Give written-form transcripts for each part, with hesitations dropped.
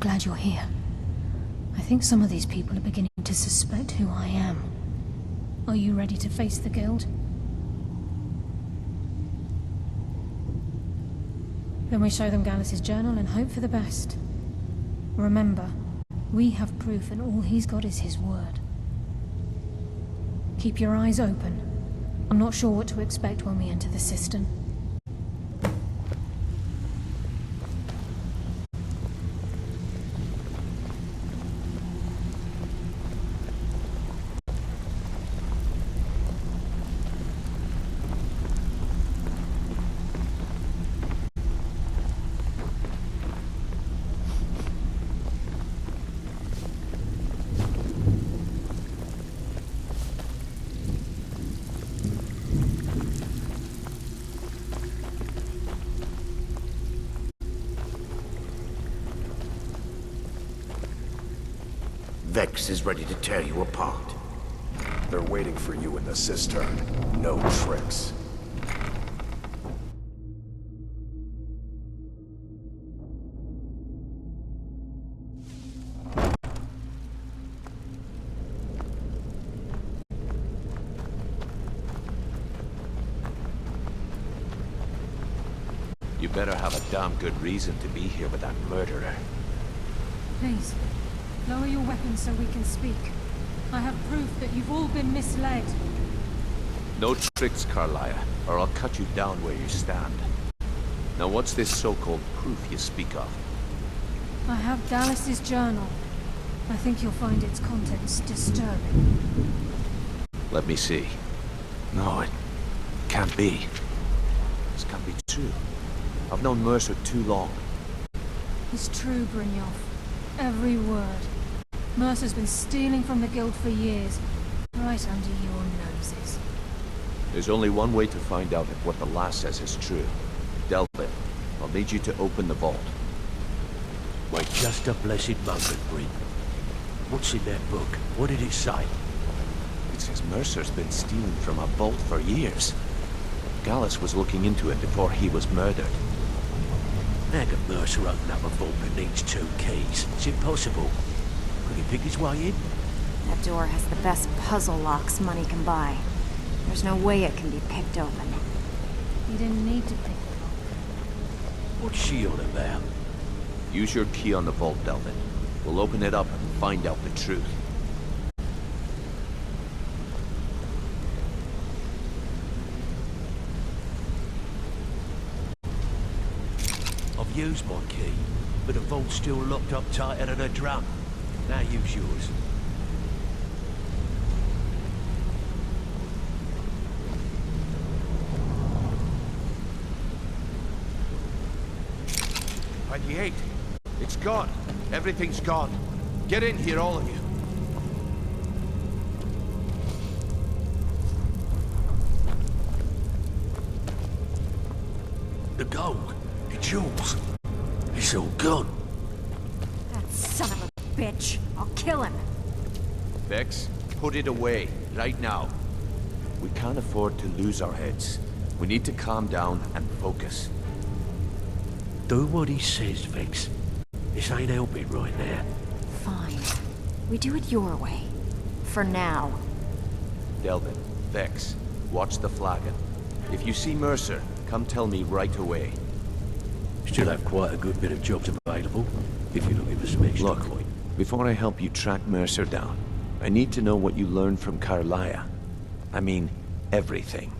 glad you're here. I think some of these people are beginning to suspect who I am. Are you ready to face the guild? Then we show them Gallus's journal and hope for the best. Remember, we have proof and all he's got is his word. Keep your eyes open. I'm not sure what to expect when we enter the cistern. Vex is ready to tear you apart. They're waiting for you in the cistern. No tricks. You better have a damn good reason to be here with that murderer. Please, lower your weapons so we can speak. I have proof that you've all been misled. No tricks, Carlia, or I'll cut you down where you stand. Now what's this so-called proof you speak of? I have Gallus's journal. I think you'll find its contents disturbing. Let me see. No, it can't be. This can't be true. I've known Mercer too long. It's true, Brynjolf. Every word. Mercer's been stealing from the guild for years, right under your noses. There's only one way to find out if what the lass says is true. Delvin, I'll need you to open the vault. Wait just a blessed moment, Bryn. What's in that book? What did it say? It says Mercer's been stealing from a vault for years. Gallus was looking into it before he was murdered. How can Mercer open up a vault that needs 2 keys? It's impossible. Could he pick his way in? That door has the best puzzle locks money can buy. There's no way it can be picked open. You didn't need to pick the lock. What's she on about? Use your key on the vault, Delvin. We'll open it up and find out the truth. I've used my key, but the vault's still locked up tighter than a drum. Now use yours. It's gone. Everything's gone. Get in here, all of you. The gold, the jewels, it's all gone. That son of a bitch. I'll kill him. Vex, put it away, right now. We can't afford to lose our heads. We need to calm down and focus. Do what he says, Vex. This ain't helping right now. Fine. We do it your way. For now. Delvin, Vex, watch the flagon. If you see Mercer, come tell me right away. Still have quite a good bit of jobs available, if you're looking for some extra Look, coin. before I help you track Mercer down, I need to know what you learned from Carlia. I mean, everything.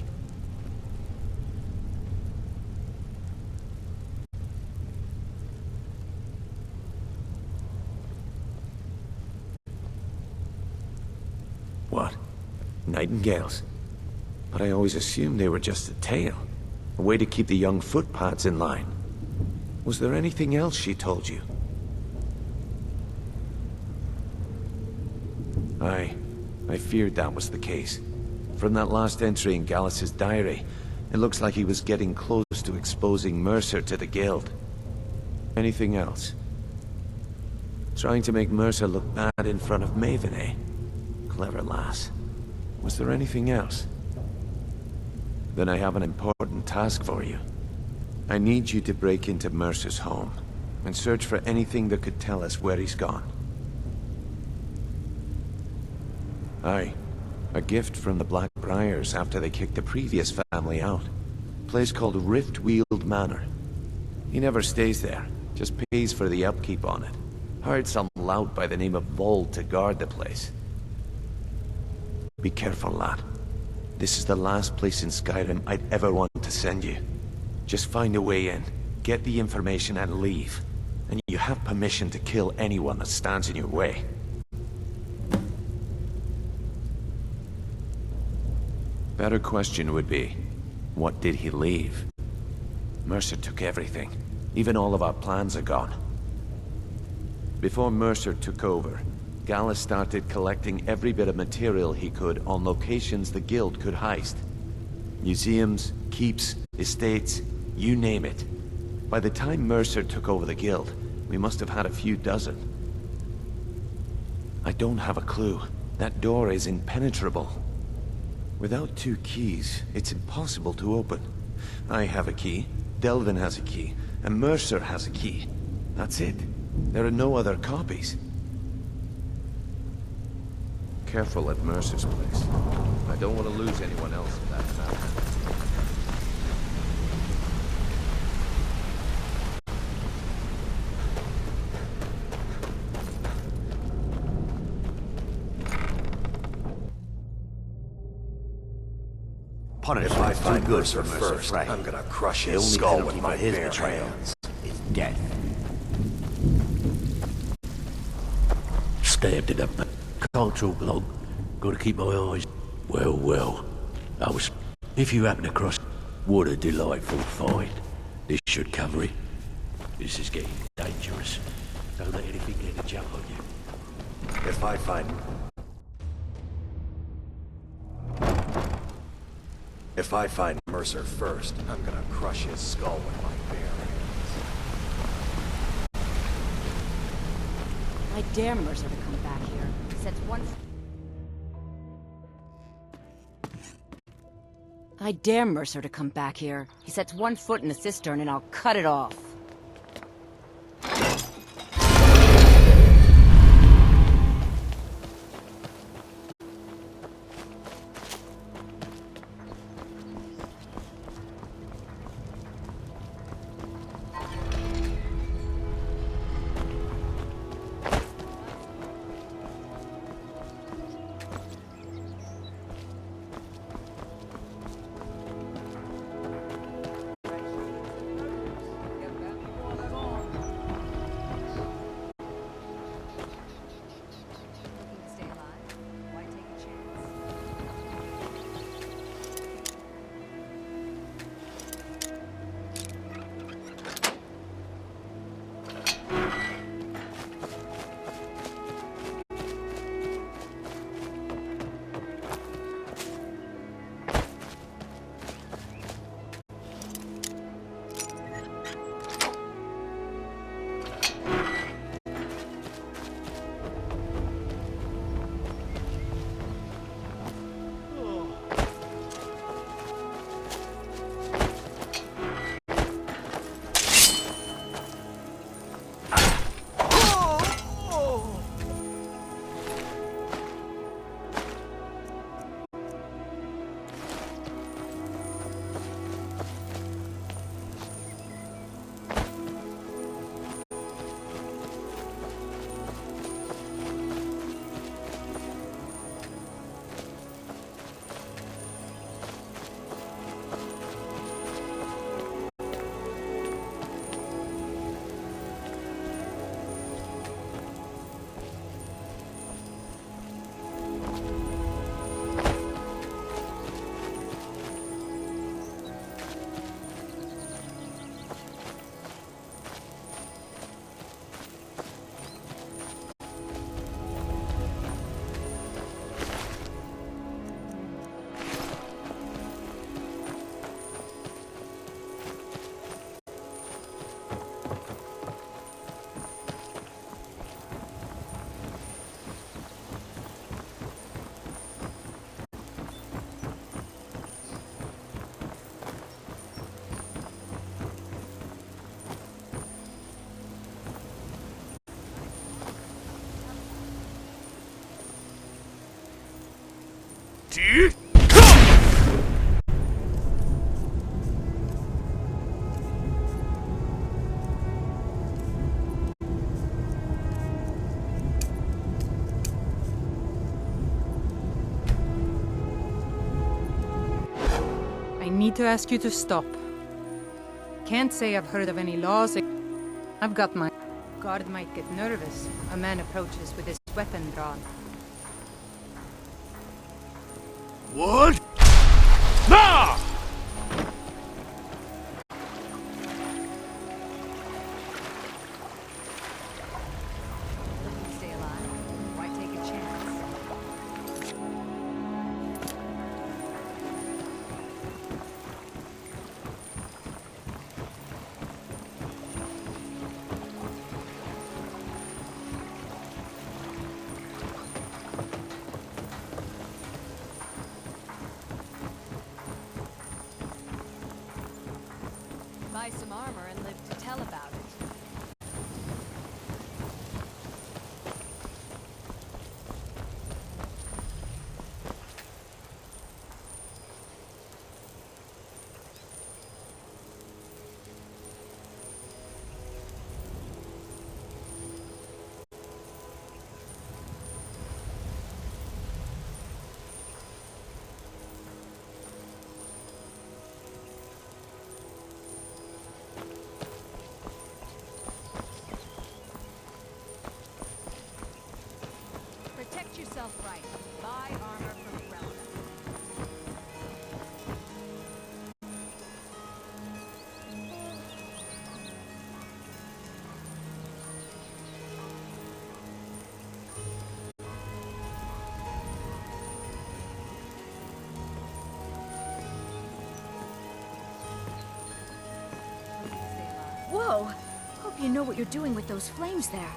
What? Nightingales? But I always assumed they were just a tale. A way to keep the young footpads in line. Was there anything else she told you? I feared that was the case. From that last entry in Gallus's diary, it looks like he was getting close to exposing Mercer to the guild. Anything else? Trying to make Mercer look bad in front of Maven, eh? Clever lass. Was there anything else? Then I have an important task for you. I need you to break into Mercer's home. and search for anything that could tell us where he's gone. Aye. A gift from the Blackbriars after they kicked the previous family out. Place called Riftweald Manor. He never stays there, just pays for the upkeep on it. Hired some lout by the name of Vold to guard the place. Be careful, lad. This is the last place in Skyrim I'd ever want to send you. Just find a way in, get the information and leave. And you have permission to kill anyone that stands in your way. Better question would be, what did he leave? Mercer took everything. Even all of our plans are gone. Before Mercer took over, Gallus started collecting every bit of material he could on locations the Guild could heist. Museums, keeps, estates, you name it. By the time Mercer took over the Guild, we must have had a few dozen. I don't have a clue. That door is impenetrable. Without 2 keys, it's impossible to open. I have a key, Delvin has a key, and Mercer has a key. That's it. There are no other copies. Careful at Mercer's place. I don't want to lose anyone else in that matter. If I find Mercer first, I'm gonna crush his skull with my bare hands. Is death. Stabbed it up. Can't talk long. Gotta keep my eyes. Well. If you happen across, what a delightful find. This should cover it. This is getting dangerous. Don't let anything get a jump on you. If I find Mercer first, I'm gonna crush his skull with my bare hands. I dare Mercer to come back here. He sets one... I dare Mercer to come back here. He sets 1 foot in the cistern and I'll cut it off. I need to ask you to stop. Can't say I've heard of any laws. I've got my guard might get nervous. A man approaches with his weapon drawn. What? Ah! Looking to stay alive? Why take a chance? Buy some armor and live to tell about it. Protect yourself right. Buy armor from the relevant. Whoa! Hope you know what you're doing with those flames there.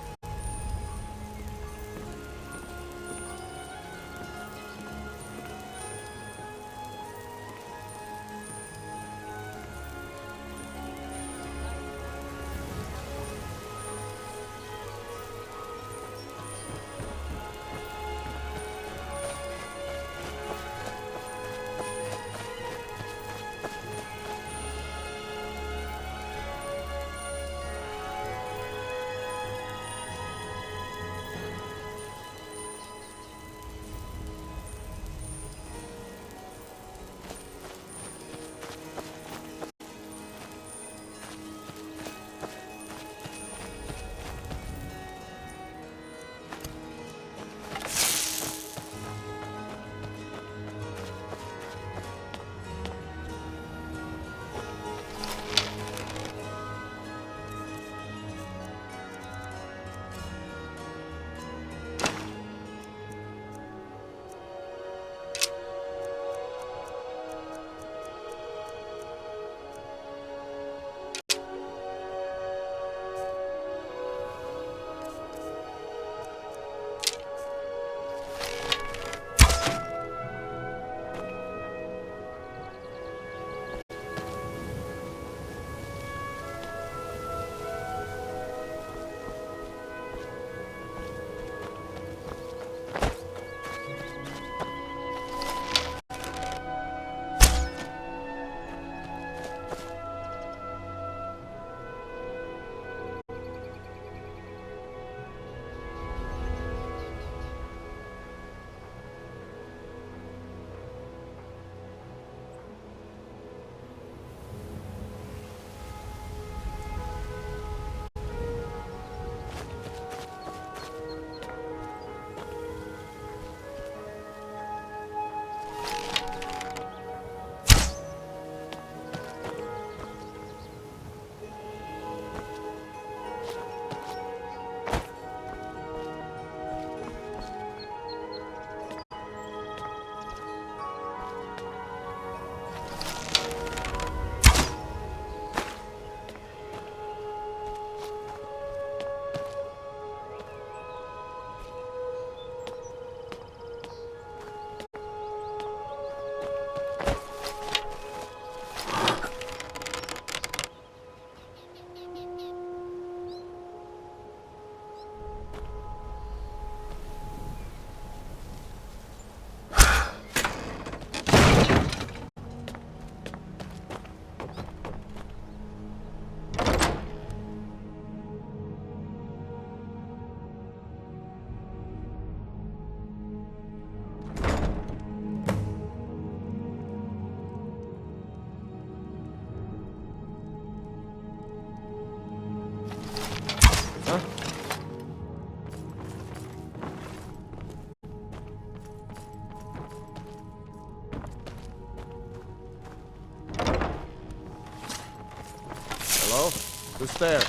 Hello? Who's there?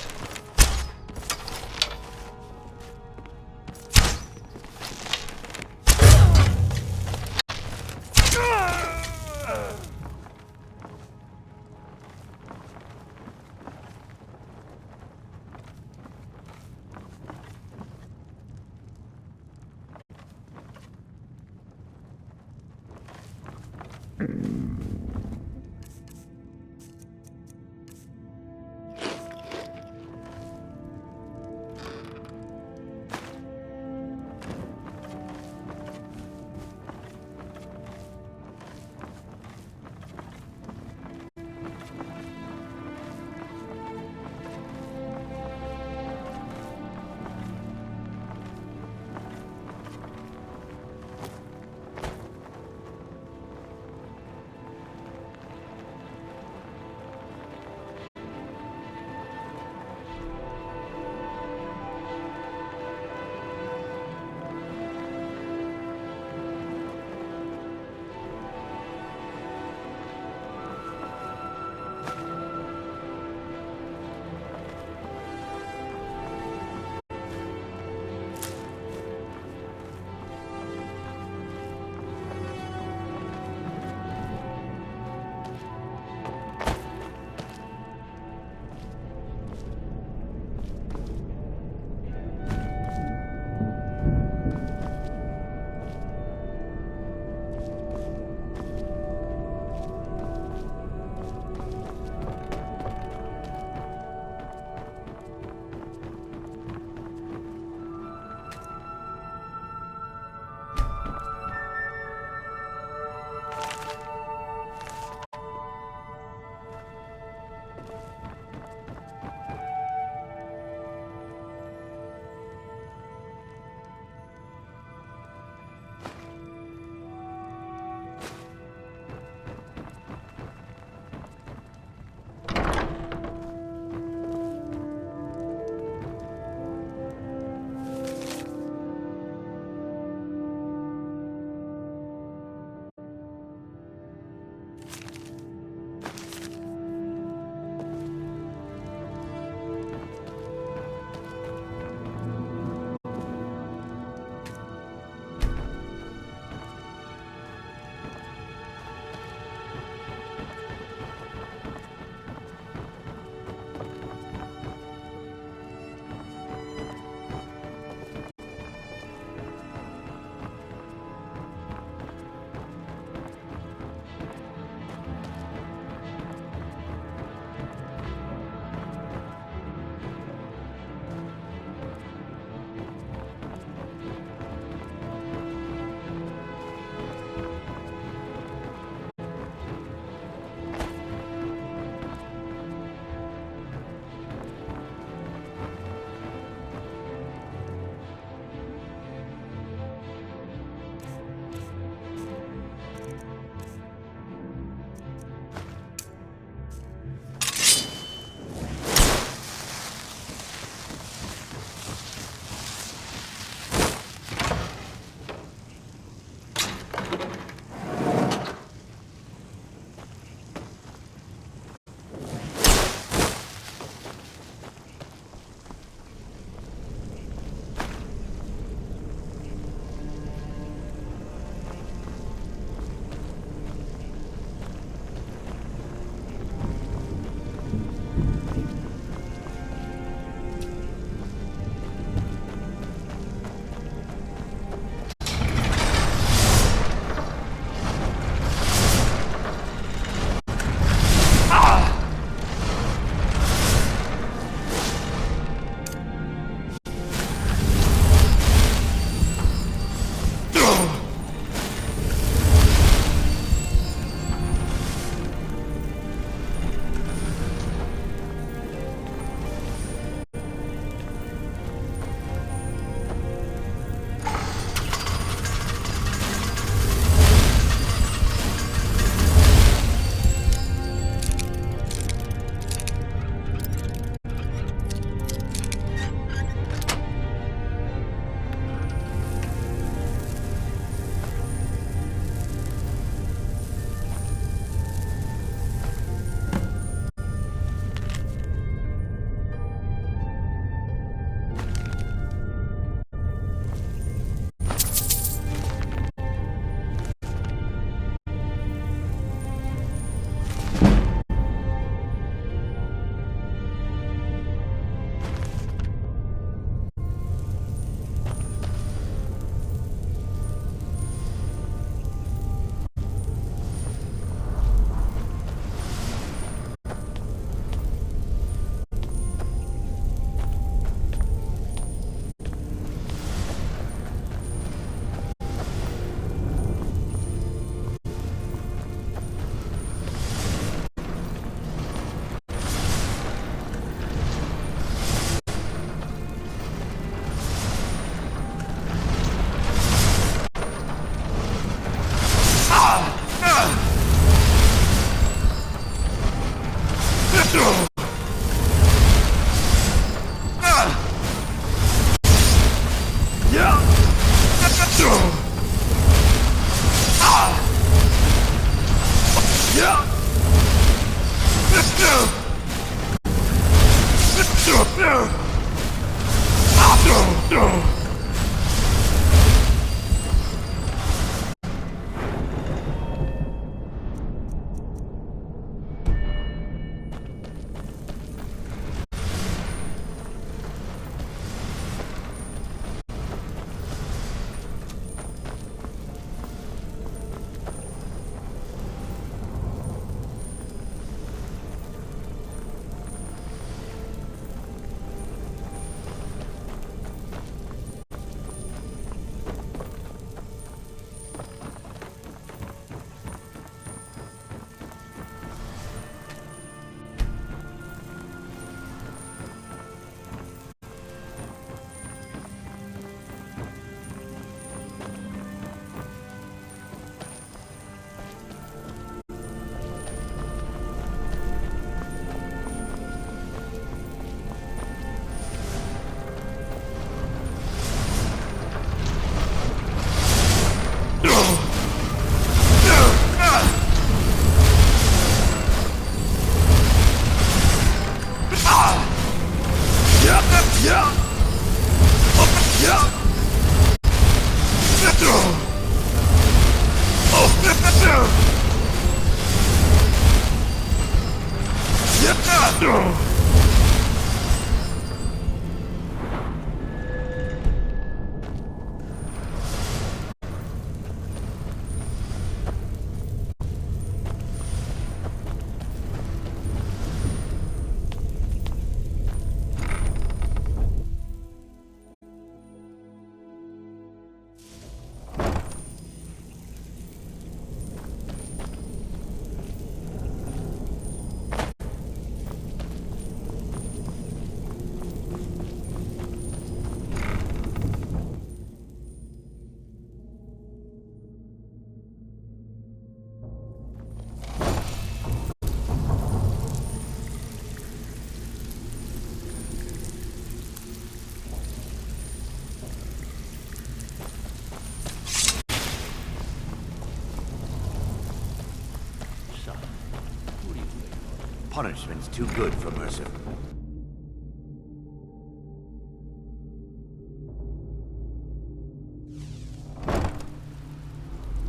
Punishment's too good for Mercer.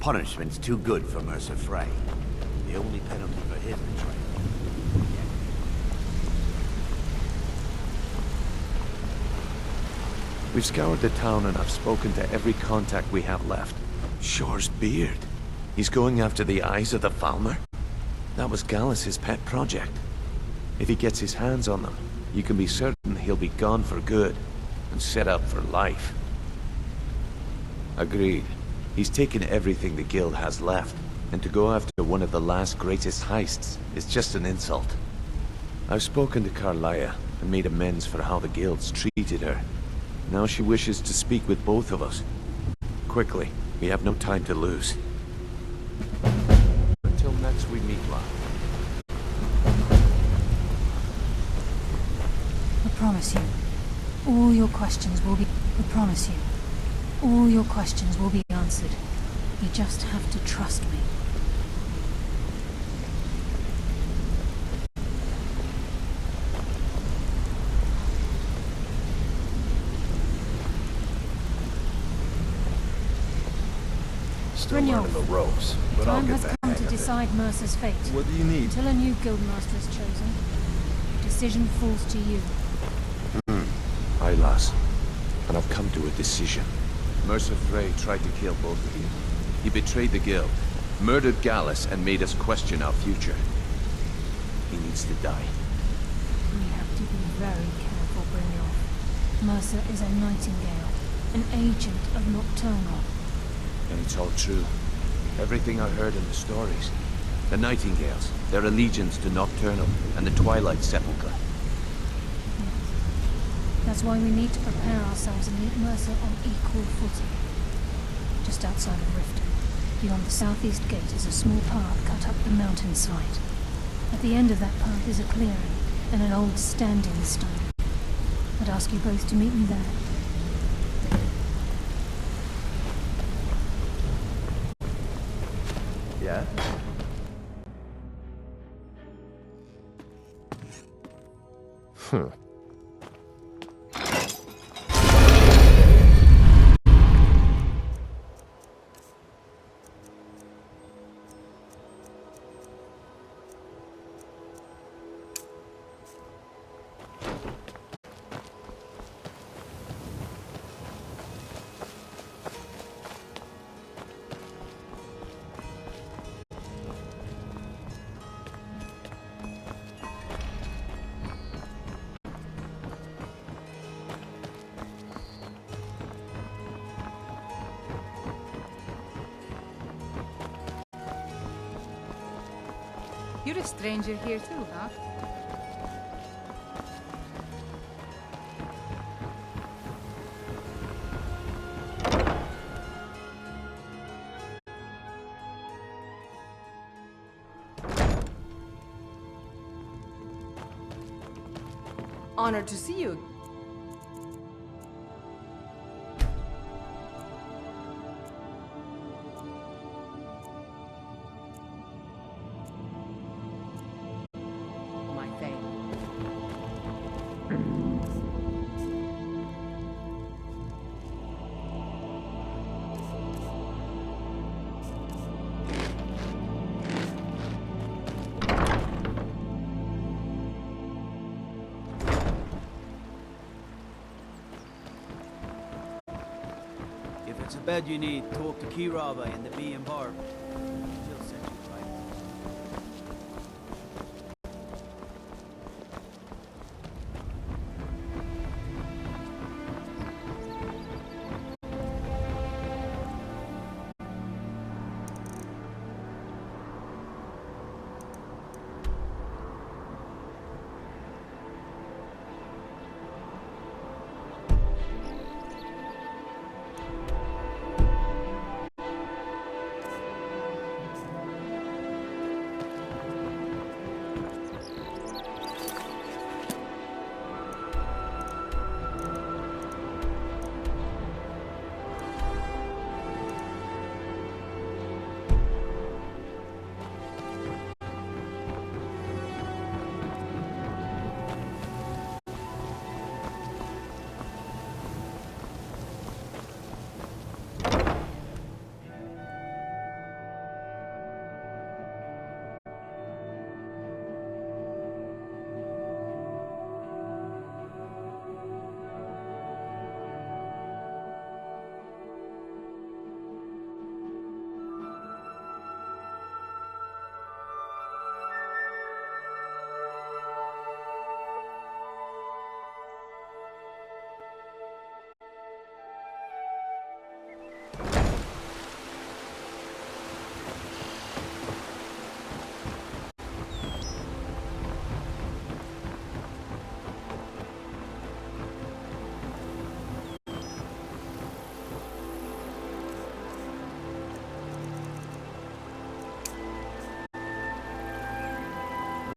Punishment's too good for Mercer Frey. The only penalty for his betrayal. We've scoured the town and I've spoken to every contact we have left. Shore's beard. He's going after the eyes of the Falmer? That was Gallus's pet project. If he gets his hands on them, you can be certain he'll be gone for good and set up for life. Agreed. He's taken everything the guild has left, and to go after one of the last greatest heists is just an insult. I've spoken to Carlia and made amends for how the guild's treated her. Now she wishes to speak with both of us. Quickly, we have no time to lose. Until next we meet, lad. I promise you, all your questions will be... I promise you, all your questions will be answered. You just have to trust me. Still learning the ropes, but I'll Time get has the come hang to of it. decide Mercer's fate. What do you need? Until a new guildmaster is chosen, the decision falls to you. Aye, lass. And I've come to a decision. Mercer Frey tried to kill both of you. He betrayed the guild, murdered Gallus, and made us question our future. He needs to die. We have to be very careful, Brynjolf. Mercer is a nightingale, an agent of Nocturnal. And it's all true. Everything I heard in the stories. The Nightingales, their allegiance to Nocturnal, and the Twilight Sepulchre. That's why we need to prepare ourselves and meet Mercer on equal footing. Just outside of Riften, beyond the southeast gate is a small path cut up the mountainside. At the end of that path is a clearing and an old standing stone. I'd ask you both to meet me there. Yeah? You're a stranger here too, huh? Honored to see you. My fate. If it's a bed you need, talk to Kiraba in the Bee and Bar. She'll set you right.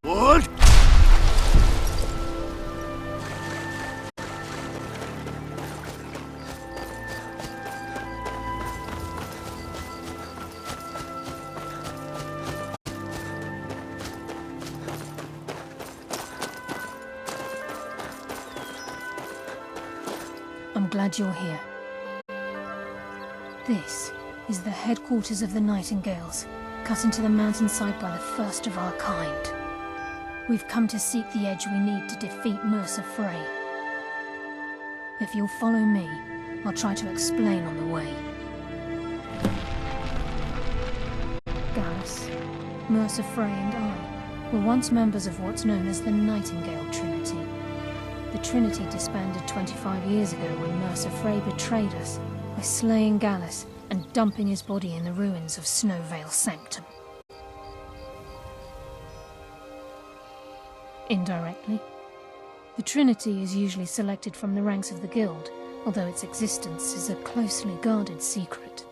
What? I'm glad you're here. This is the headquarters of the Nightingales, cut into the mountainside by the first of our kind. We've come to seek the edge we need to defeat Mercer Frey. If you'll follow me, I'll try to explain on the way. Gallus, Mercer Frey and I were once members of what's known as the Nightingale Trinity. The Trinity disbanded 25 years ago when Mercer Frey betrayed us by slaying Gallus and dumping his body in the ruins of Snowvale Sanctum. Indirectly, the Trinity is usually selected from the ranks of the Guild, although its existence is a closely guarded secret.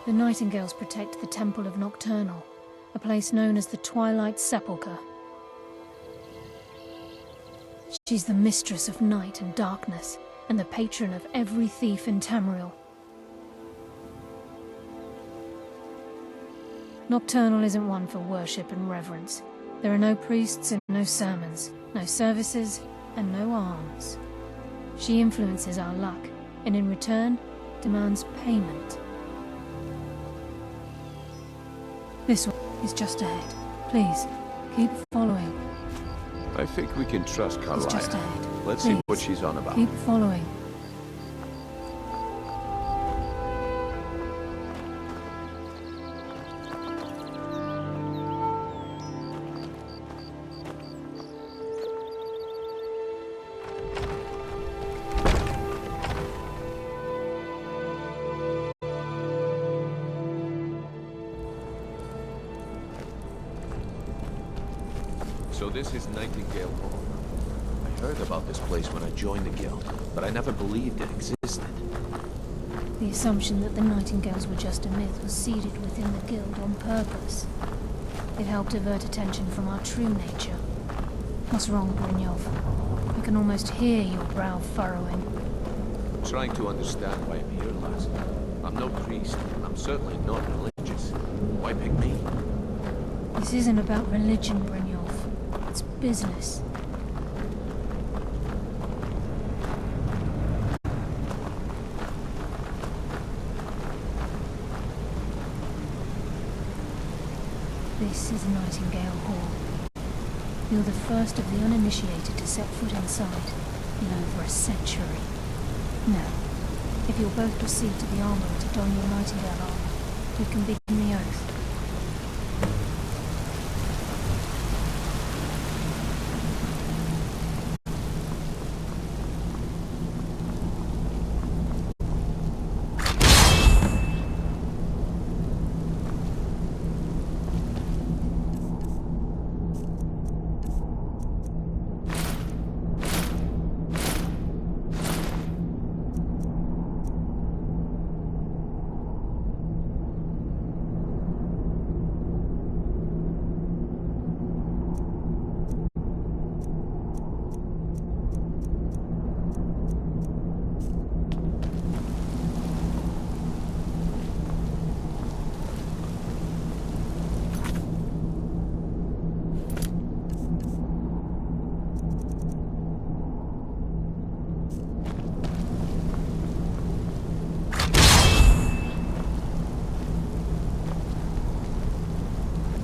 The Nightingales protect the Temple of Nocturnal, a place known as the Twilight Sepulchre. She's the mistress of night and darkness, and the patron of every thief in Tamriel. Nocturnal isn't one for worship and reverence. There are no priests and no sermons, no services and no alms. She influences our luck, and in return, demands payment. This one is just ahead. Please, keep following. I think we can trust It's just Carlisle. ahead. Let's see Please, what she's on about. keep following. So this is Nightingale Hall. I heard about this place when I joined the guild, but I never believed it existed. The assumption that the Nightingales were just a myth was seeded within the guild on purpose. It helped divert attention from our true nature. What's wrong, Brynjolf? I can almost hear your brow furrowing. I'm trying to understand why I'm here, lass. I'm no priest, and I'm certainly not religious. Why pick me? This isn't about religion, Brynjolf. It's business. This is Nightingale Hall. You're the first of the uninitiated to set foot inside in over a century. Now, if you'll both proceed to the armory to don your Nightingale armor, we can begin the oath.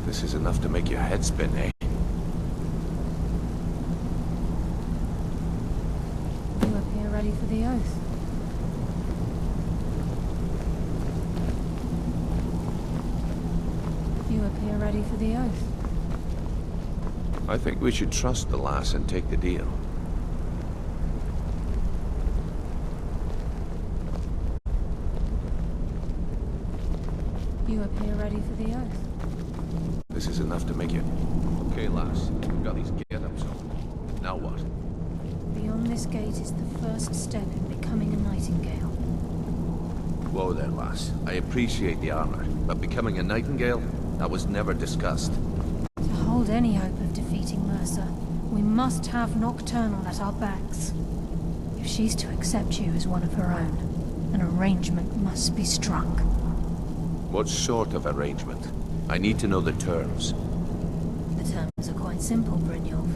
This is enough to make your head spin, eh? You appear ready for the oath. You appear ready for the oath. I think we should trust the lass and take the deal. You appear ready for the oath. This is enough to make you... Okay, lass. We've got these get-ups on. Now what? Beyond this gate is the first step in becoming a Nightingale. Whoa there, lass. I appreciate the armor, but becoming a Nightingale? That was never discussed. To hold any hope of defeating Mercer, we must have Nocturnal at our backs. If she's to accept you as one of her own, an arrangement must be struck. What sort of arrangement? I need to know the terms. The terms are quite simple, Brynjolf.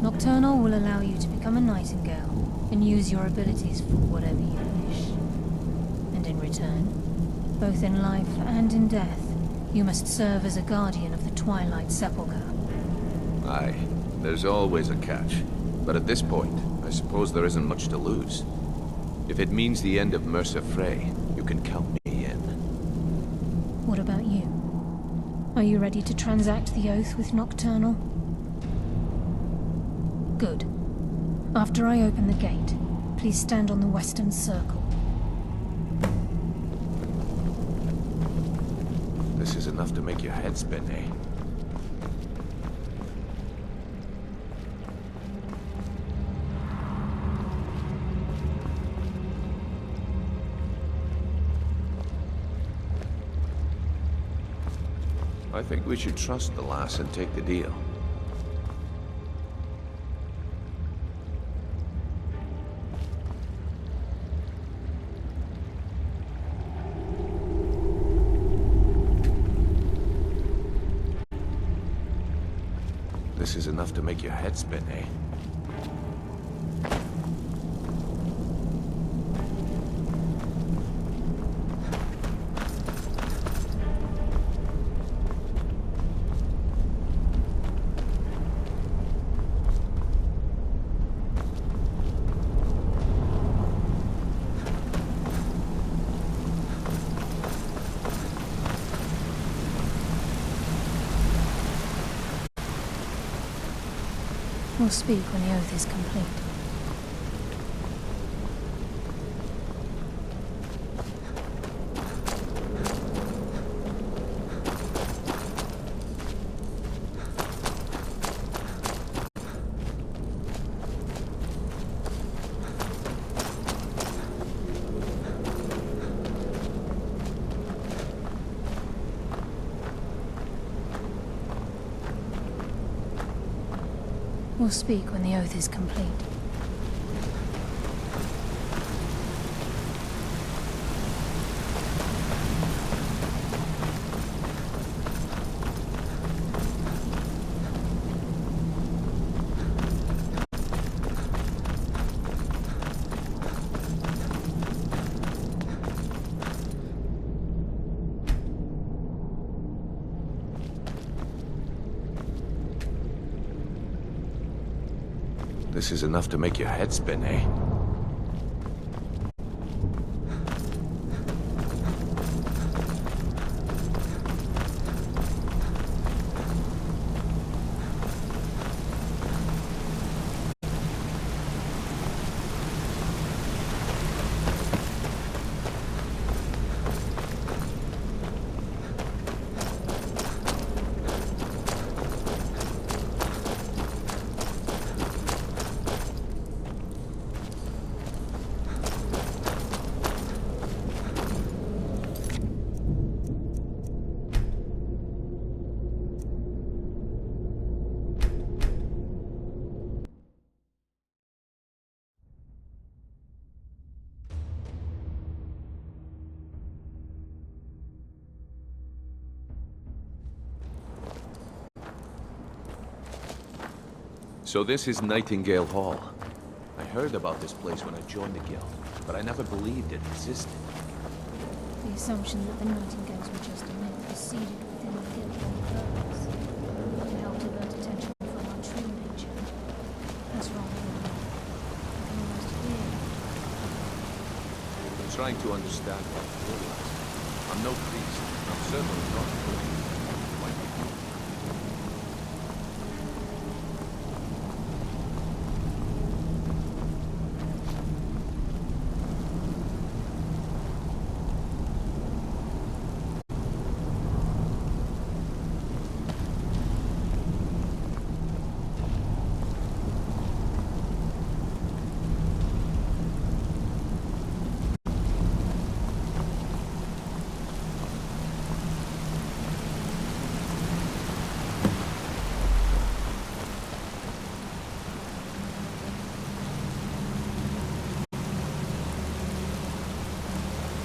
Nocturnal will allow you to become a Nightingale and use your abilities for whatever you wish. And in return, both in life and in death, you must serve as a guardian of the Twilight Sepulchre. Aye, there's always a catch. But at this point, I suppose there isn't much to lose. If it means the end of Mercer Frey, you can count me in. What about you? Are you ready to transact the oath with Nocturnal? Good. After I open the gate, please stand on the western circle. This is enough to make your head spin, eh? I think we should trust the lass and take the deal. This is enough to make your head spin, eh? We'll speak when the oath is complete. We'll speak when the oath is complete. This is enough to make your head spin, eh? So this is Nightingale Hall. I heard about this place when I joined the guild, but I never believed it existed. The assumption that the Nightingales were just a myth was seeded within the guild on purpose, to help divert attention from our true nature. That's wrong. I can almost hear it. I'm trying to understand what I realize. I'm no priest. I'm certainly not a priest.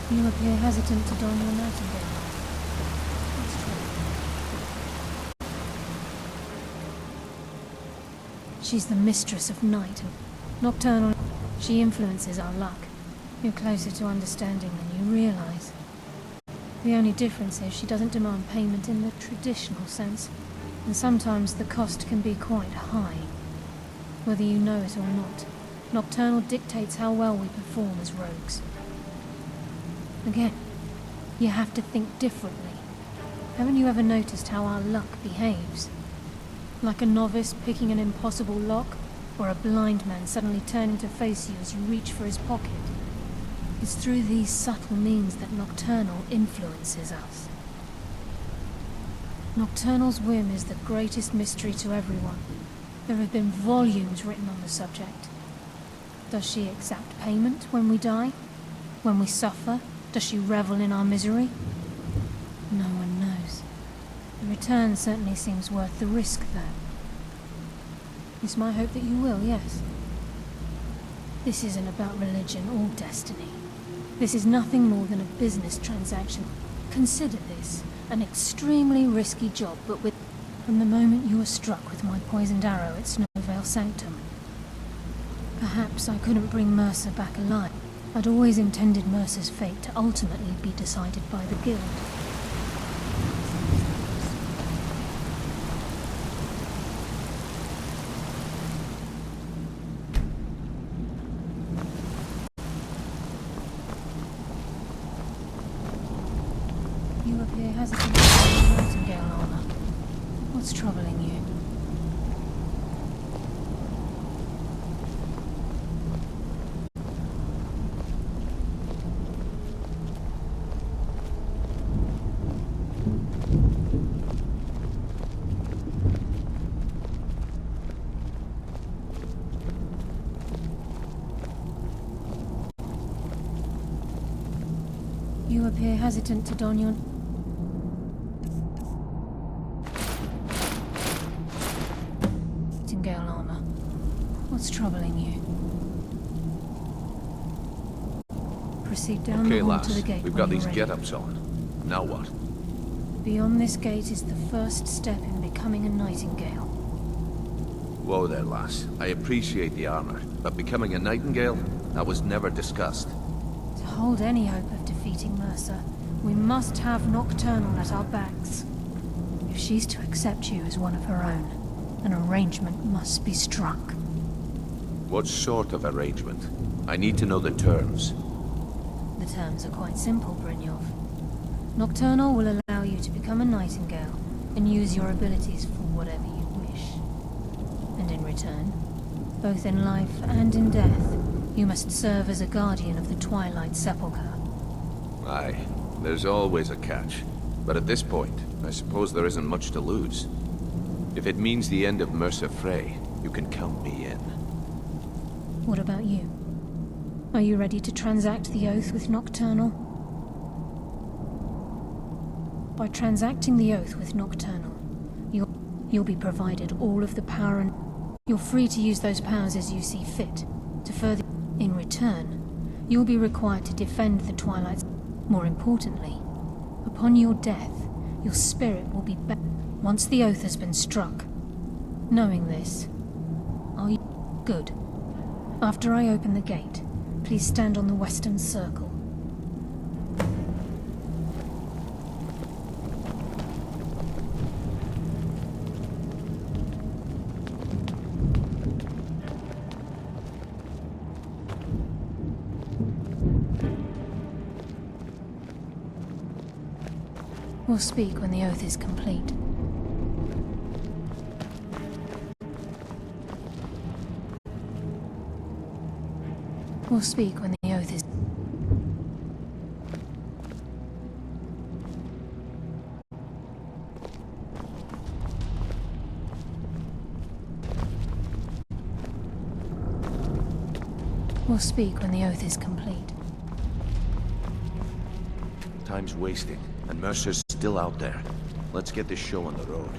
You appear hesitant to don your nightingale. What's trouble? She's the mistress of night and nocturnal. She influences our luck. You're closer to understanding than you realize. The only difference is she doesn't demand payment in the traditional sense, and sometimes the cost can be quite high. Whether you know it or not, Nocturnal dictates how well we perform as rogues. Again, you have to think differently. Haven't you ever noticed how our luck behaves? Like a novice picking an impossible lock, or a blind man suddenly turning to face you as you reach for his pocket. It's through these subtle means that Nocturnal influences us. Nocturnal's whim is the greatest mystery to everyone. There have been volumes written on the subject. Does she accept payment when we die? When we suffer? Does she revel in our misery? No one knows. The return certainly seems worth the risk, though. It's my hope that you will, yes. This isn't about religion or destiny. This is nothing more than a business transaction. Consider this an extremely risky job, but with... From the moment you were struck with my poisoned arrow at Snowvale Sanctum, perhaps I couldn't bring Mercer back alive. I'd always intended Mercer's fate to ultimately be decided by the guild. You appear hesitant about the Nightingale armor. What's troubling you? You appear hesitant to don your... Nightingale armor. troubling you. Proceed down Okay, the hall to lass. the gate We've when got you're these ready. get-ups on. Now what? Beyond this gate is the first step in becoming a nightingale. Whoa there, lass. I appreciate the armor, but becoming a nightingale? That was never discussed. To hold any hope of defeating Mercer, we must have Nocturnal at our backs. If she's to accept you as one of her own, an arrangement must be struck. What sort of arrangement? I need to know the terms. The terms are quite simple, Brynjolf. Nocturnal will allow you to become a nightingale and use your abilities for whatever you wish. And in return, both in life and in death, you must serve as a guardian of the Twilight Sepulchre. Aye, there's always a catch. But at this point, I suppose there isn't much to lose. If it means the end of Mercer Frey, you can count me in. What about you? Are you ready to transact the oath with Nocturnal? By transacting the oath with Nocturnal, you'll be provided all of the power and you're free to use those powers as you see fit. To further, in return, you'll be required to defend the Twilight. More importantly, upon your death, your spirit will be back once the oath has been struck. Knowing this, are you good? After I open the gate, please stand on the western circle. We'll speak when the oath is complete. We'll speak when the oath is... We'll speak when the oath is complete. Time's wasting, and Mercer's still out there. Let's get this show on the road.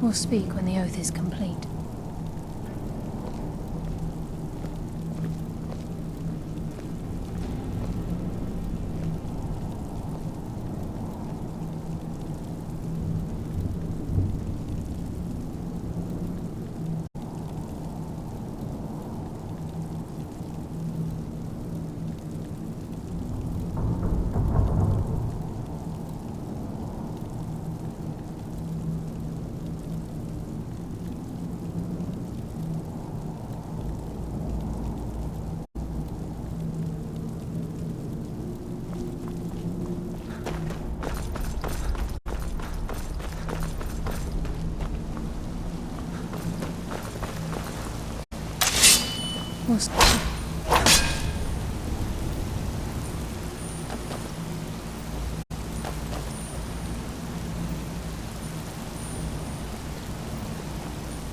We'll speak when the oath is complete.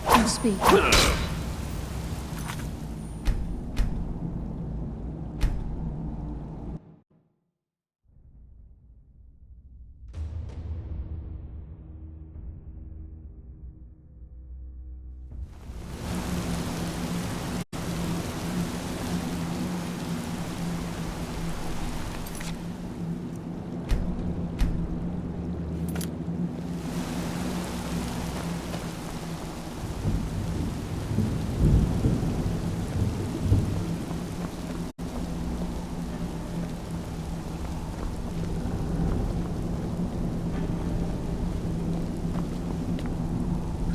We'll speak.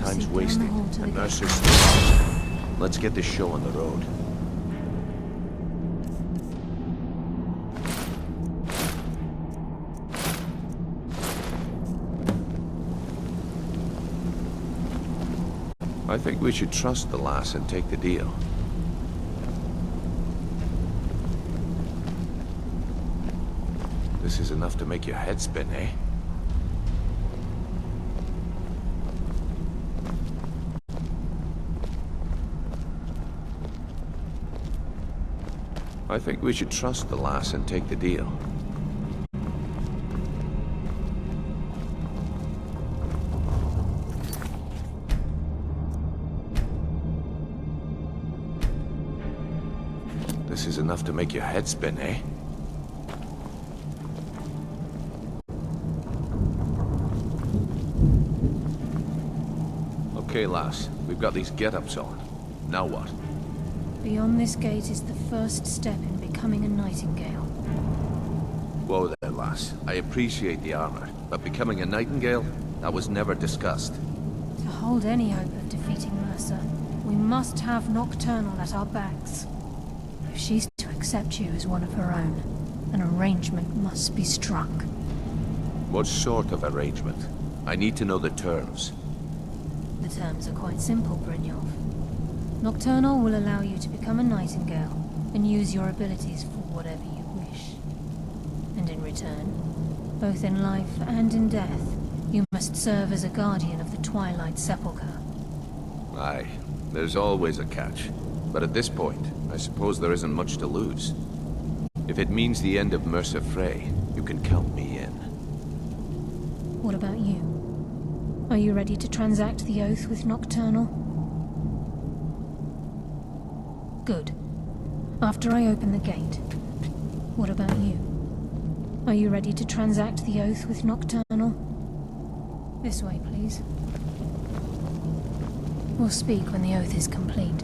Time's Proceed down the wasting, hall to the and gate. Mercer's still out. Let's get this show on the road. I think we should trust the lass and take the deal. This is enough to make your head spin, eh? I think we should trust the lass and take the deal. This is enough to make your head spin, eh? Okay, lass. We've got these get-ups on. Now what? Beyond this gate is the first step in becoming a nightingale. Whoa there, lass. I appreciate the armor, but becoming a nightingale? That was never discussed. To hold any hope of defeating Mercer, we must have Nocturnal at our backs. If she's to accept you as one of her own, an arrangement must be struck. What sort of arrangement? I need to know the terms. The terms are quite simple, Brynjolf. Nocturnal will allow you to become a nightingale and use your abilities for whatever you wish. And in return, both in life and in death, you must serve as a guardian of the Twilight Sepulchre. Aye, there's always a catch. But at this point, I suppose there isn't much to lose. If it means the end of Mercer Frey, you can count me in. What about you? Are you ready to transact the oath with Nocturnal? Good. After I open the gate. What about you? Are you ready to transact the oath with Nocturnal? This way, please. We'll speak when the oath is complete.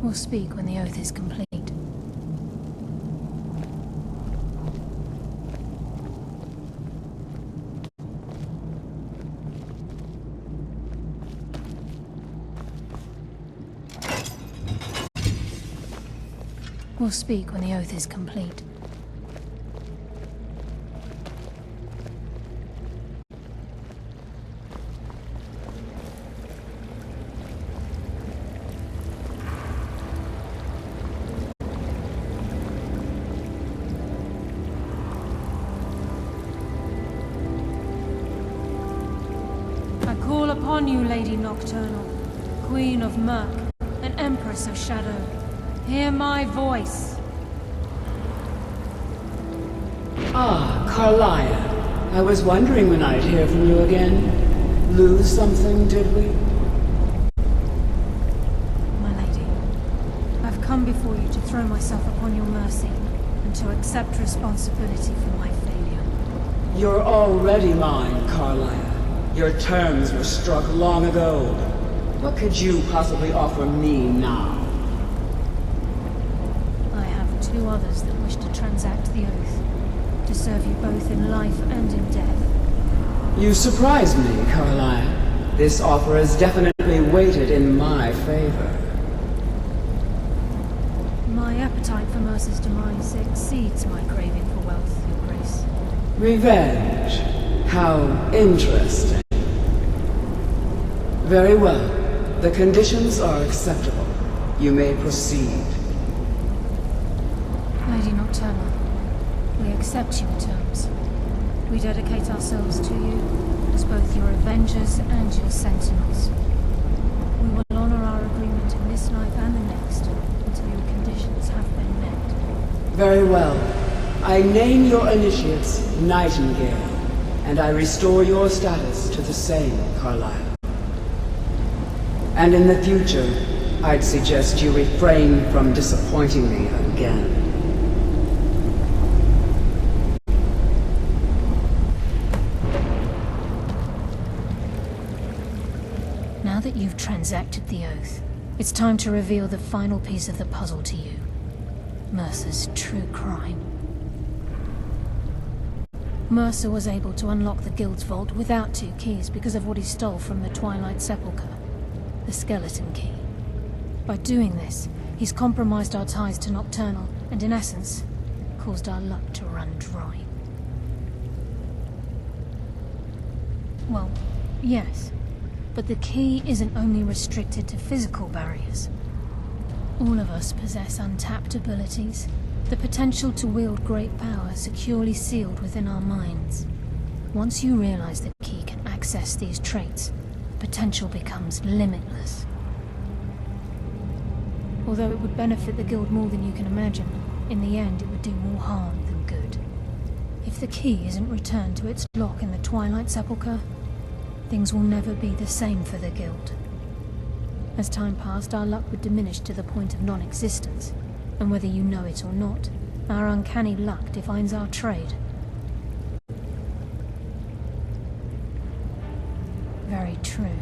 We'll speak when the oath is complete. We'll speak when the oath is complete. I call upon you, Lady Nocturnal, Queen of Murk, and Empress of Shadow. Hear my voice. Ah, Carlia. I was wondering when I'd hear from you again. Lose something, did we? My lady, I've come before you to throw myself upon your mercy and to accept responsibility for my failure. You're already mine, Carlia. Your terms were struck long ago. What could you possibly offer me now? Two others that wish to transact the oath, to serve you both in life and in death. You surprise me, Carlia. This offer is definitely weighted in my favor. My appetite for Mercer's demise exceeds my craving for wealth, Your Grace. Revenge. How interesting. Very well. The conditions are acceptable. You may proceed. Lady Nocturnal, we accept your terms. We dedicate ourselves to you as both your avengers and your sentinels. We will honor our agreement in this life and the next until your conditions have been met. Very well. I name your initiates Nightingale, and I restore your status to the same, Carlisle. And in the future, I'd suggest you refrain from disappointing me again. Now that you've transacted the oath, it's time to reveal the final piece of the puzzle to you. Mercer's true crime. Mercer was able to unlock the Guild's vault without 2 keys because of what he stole from the Twilight Sepulchre, the skeleton key. By doing this, he's compromised our ties to Nocturnal and, in essence, caused our luck to run dry. Well, yes. But the key isn't only restricted to physical barriers. All of us possess untapped abilities, the potential to wield great power securely sealed within our minds. Once you realize the key can access these traits, potential becomes limitless. Although it would benefit the guild more than you can imagine, in the end it would do more harm than good. If the key isn't returned to its lock in the Twilight Sepulchre, things will never be the same for the guild. As time passed, our luck would diminish to the point of non-existence, and whether you know it or not, our uncanny luck defines our trade. Very true.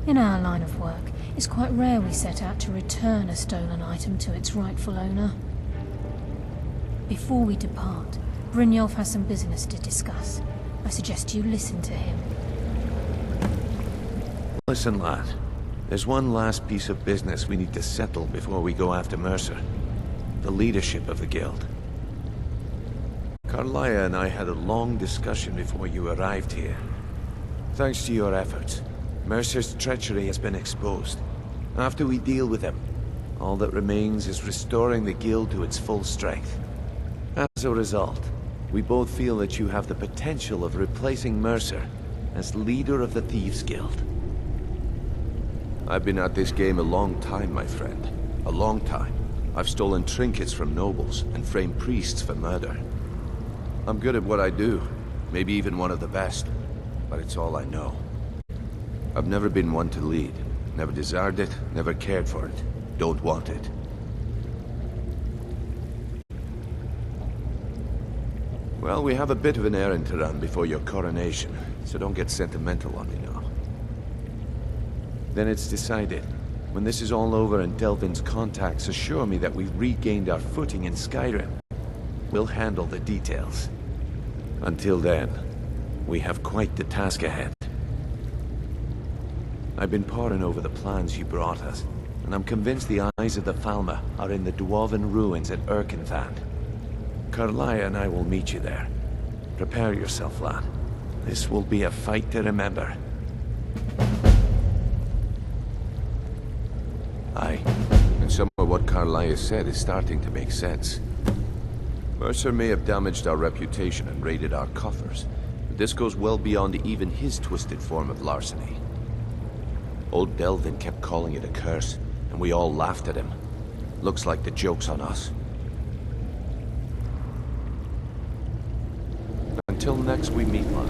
In our line of work, it's quite rare we set out to return a stolen item to its rightful owner. Before we depart, Brynjolf has some business to discuss. I suggest you listen to him. Listen, lad. There's one last piece of business we need to settle before we go after Mercer. The leadership of the guild. Carlia and I had a long discussion before you arrived here. Thanks to your efforts, Mercer's treachery has been exposed. After we deal with him, all that remains is restoring the guild to its full strength. As a result, we both feel that you have the potential of replacing Mercer as leader of the Thieves' Guild. I've been at this game a long time, my friend. A long time. I've stolen trinkets from nobles and framed priests for murder. I'm good at what I do, maybe even one of the best, but it's all I know. I've never been one to lead. Never desired it, never cared for it. Don't want it. Well, we have a bit of an errand to run before your coronation, so don't get sentimental on me now. Then it's decided. When this is all over and Delvin's contacts assure me that we've regained our footing in Skyrim, we'll handle the details. Until then, we have quite the task ahead. I've been poring over the plans you brought us, and I'm convinced the eyes of the Falmer are in the dwarven ruins at Erkenthand. Carlia and I will meet you there. Prepare yourself, lad. This will be a fight to remember. Aye, and some of what Carlia said is starting to make sense. Mercer may have damaged our reputation and raided our coffers, but this goes well beyond even his twisted form of larceny. Old Delvin kept calling it a curse, and we all laughed at him. Looks like the joke's on us. Until next we meet, lad.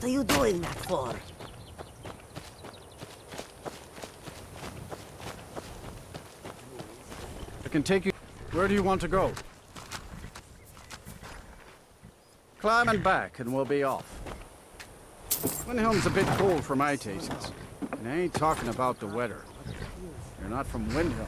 What are you doing that for? I can take you... Where do you want to go? Climb and back, and we'll be off. Windhelm's a bit cold for my tastes. And I ain't talking about the weather. You're not from Windhelm.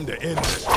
Time to end this.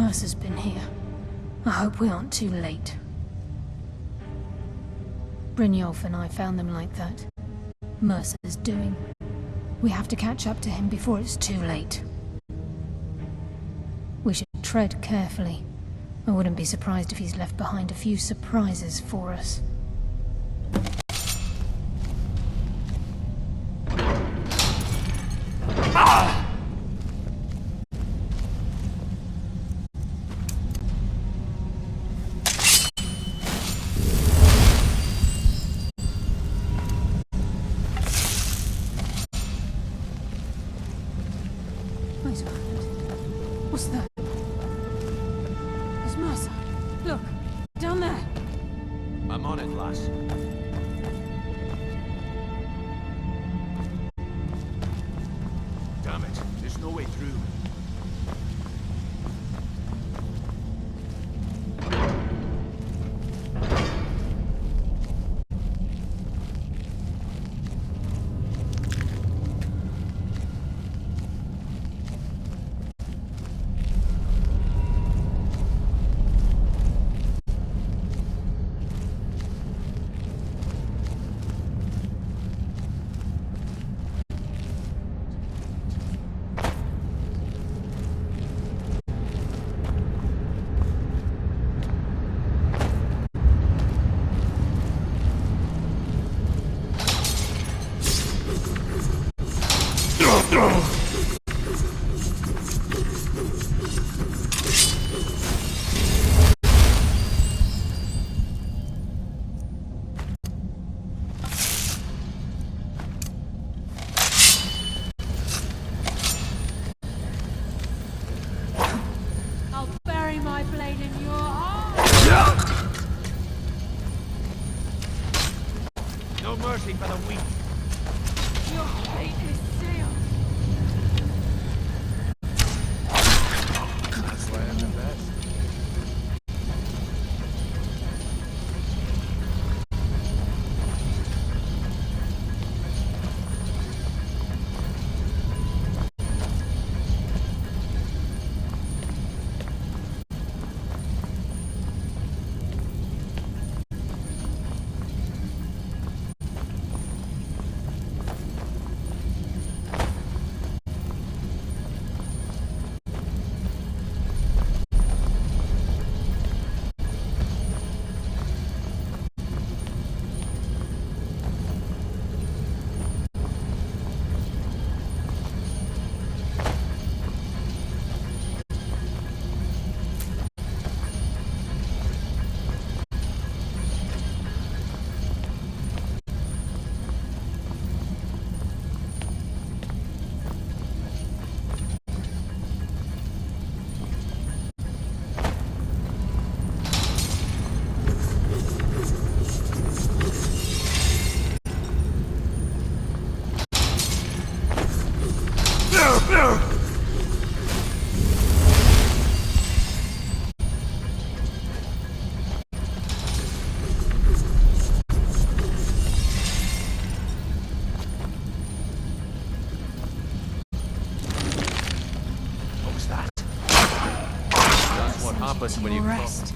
Mercer's been here. I hope we aren't too late. Brynjolf and I found them like that. Mercer's doing. We have to catch up to him before it's too late. We should tread carefully. I wouldn't be surprised if he's left behind a few surprises for us. Wait a moment. What's that? It's Mercer. Look, down there. I'm on it, lass. Damn it, there's no way through. I'll bury my blade in your heart. No mercy for the weak. Your fate is sealed. That's why I'm the best. Happens when you rest.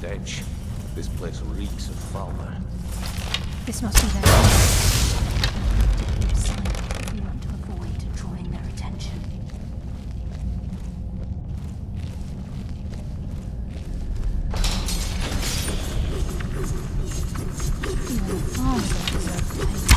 stench. This place reeks of Falmer. This must be their house. Keep silent if we want to avoid drawing their attention. Even the farms don't deserve the pain.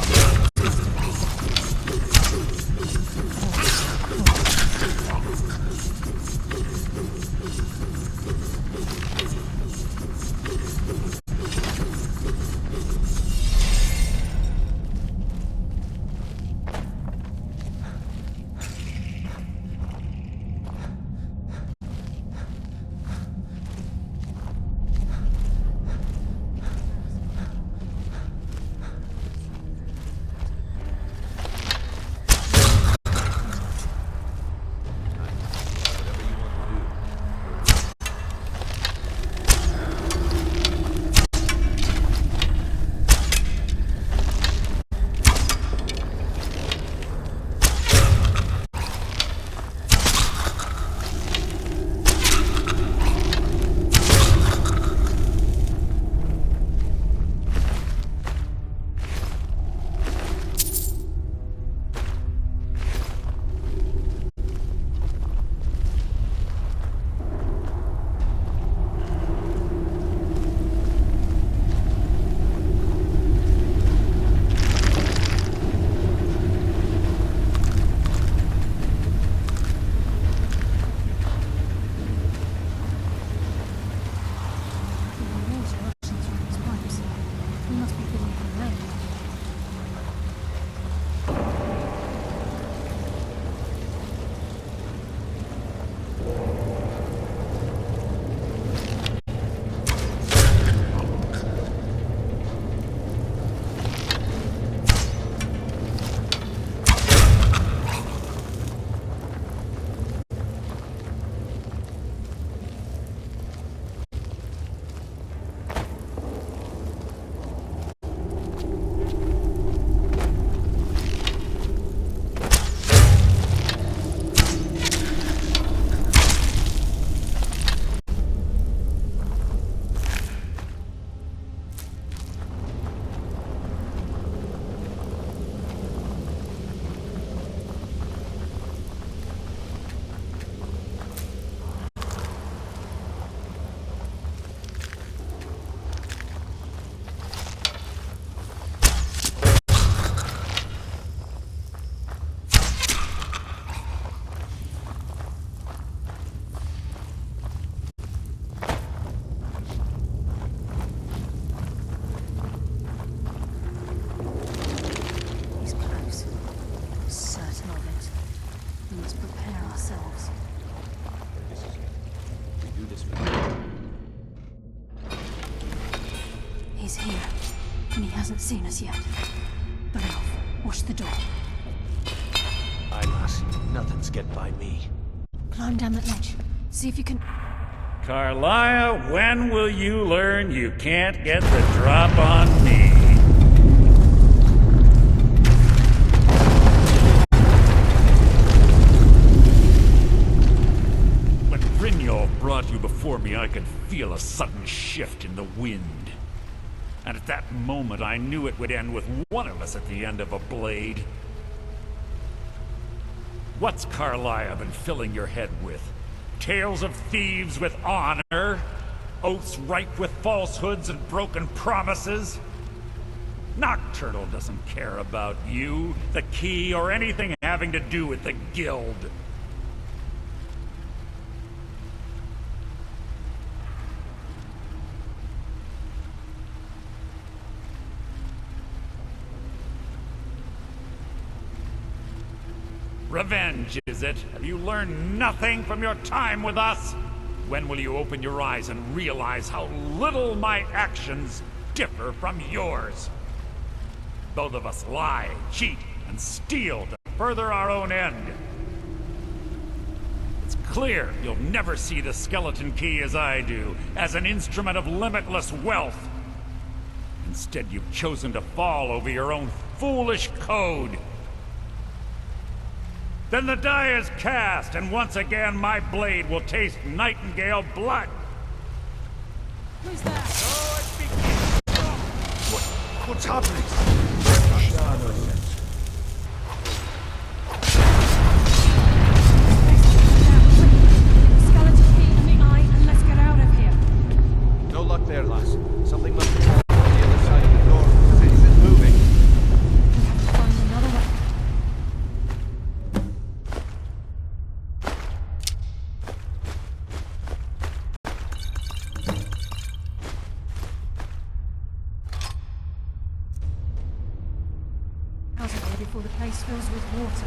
He's here, and he hasn't seen us yet. Brynolf, watch the door. Aye, lass. Nothing's get by me. Climb down that ledge. See if you can... Carlisle, when will you learn you can't get the drop on me? When Brynolf brought you before me, I could feel a sudden shift in the wind. And at that moment, I knew it would end with one of us at the end of a blade. What's Carlisle been filling your head with? Tales of thieves with honor? Oaths ripe with falsehoods and broken promises? Nocturnal doesn't care about you, the key, or anything having to do with the guild. Revenge, is it? Have you learned nothing from your time with us? When will you open your eyes and realize how little my actions differ from yours? Both of us lie, cheat, and steal to further our own end. It's clear you'll never see the skeleton key as I do, as an instrument of limitless wealth. Instead, you've chosen to fall over your own foolish code. Then the die is cast, and once again my blade will taste nightingale blood. Who's that? What's happening? Skeleton key in the eye, and let's get out of here. No luck there, lass. Something must be on the other side of the door, because it isn't moving. We have to find another way. Out of here before the place fills with water.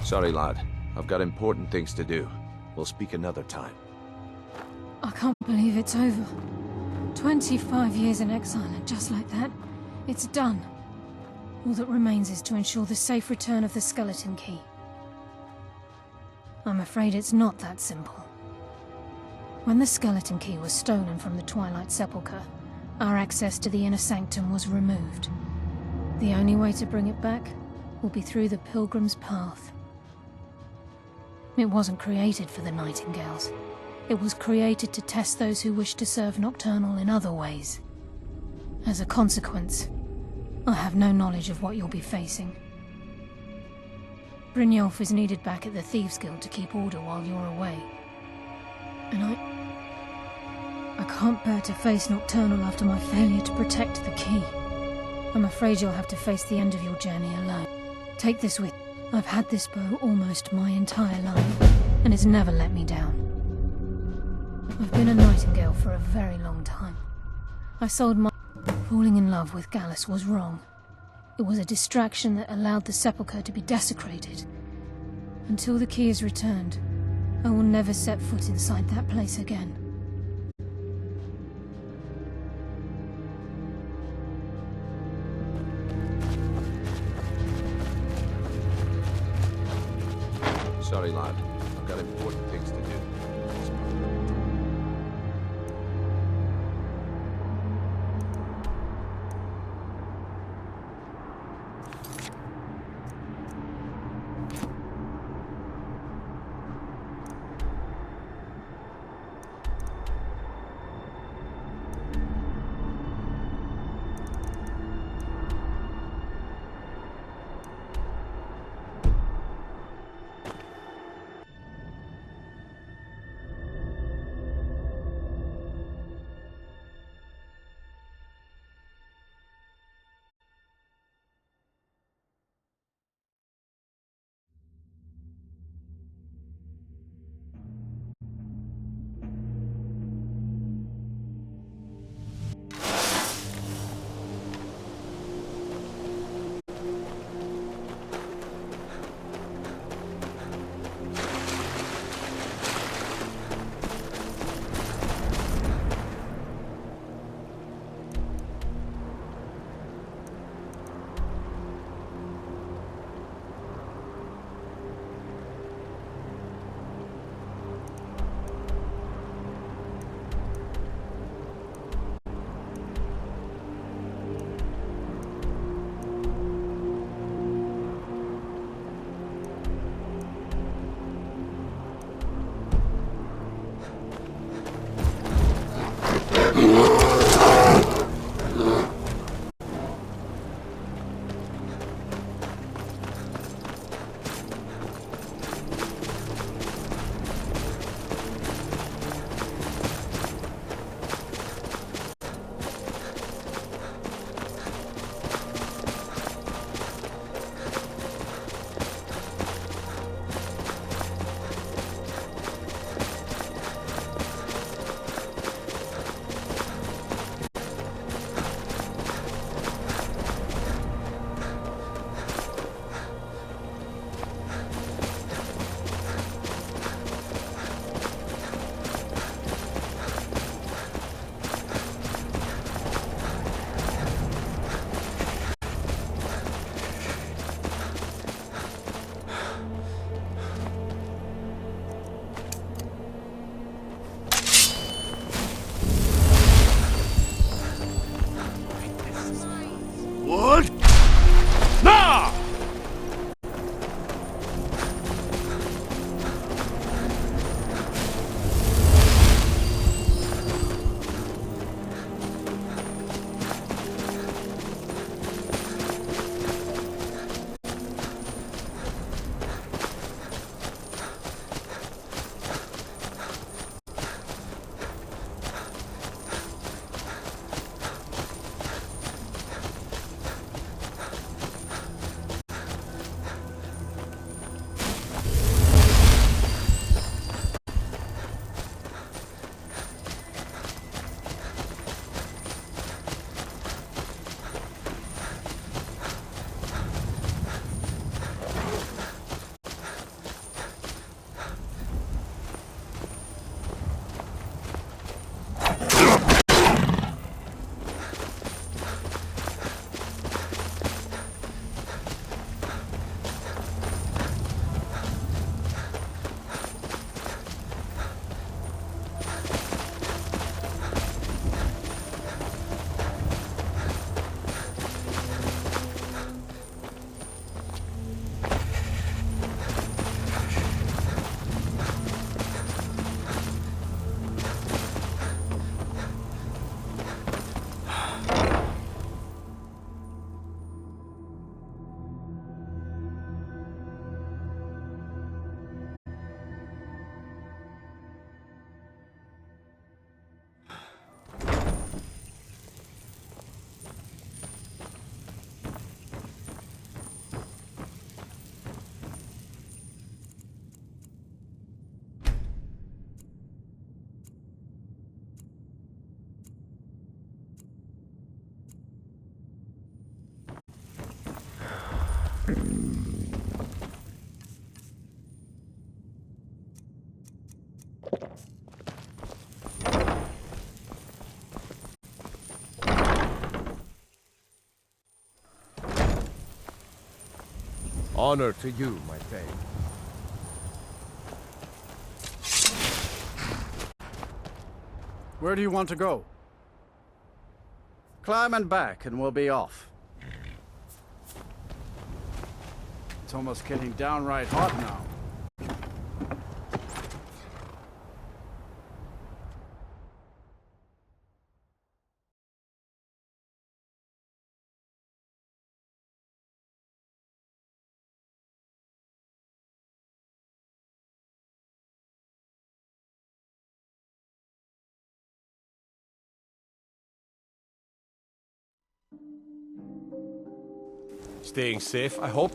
Sorry, lad. I've got important things to do. We'll speak another time. I can't believe it's over. 25 years in exile, and just like that, it's done. All that remains is to ensure the safe return of the skeleton key. I'm afraid it's not that simple. When the skeleton key was stolen from the Twilight Sepulchre, our access to the inner sanctum was removed. The only way to bring it back will be through the Pilgrim's Path. It wasn't created for the Nightingales. It was created to test those who wish to serve Nocturnal in other ways. As a consequence, I have no knowledge of what you'll be facing. Brynjolf is needed back at the Thieves' Guild to keep order while you're away. And I can't bear to face Nocturnal after my failure to protect the key. I'm afraid you'll have to face the end of your journey alone. Take this with you. I've had this bow almost my entire life, and it's never let me down. I've been a Nightingale for a very long time. I sold my... Falling in love with Gallus was wrong. It was a distraction that allowed the Sepulchre to be desecrated. Until the key is returned, I will never set foot inside that place again. Sorry, lad. I've got important things to do. Honor to you, my Fae. Where do you want to go? Climb and back, and we'll be off. It's almost getting downright hot now. Staying safe, I hope.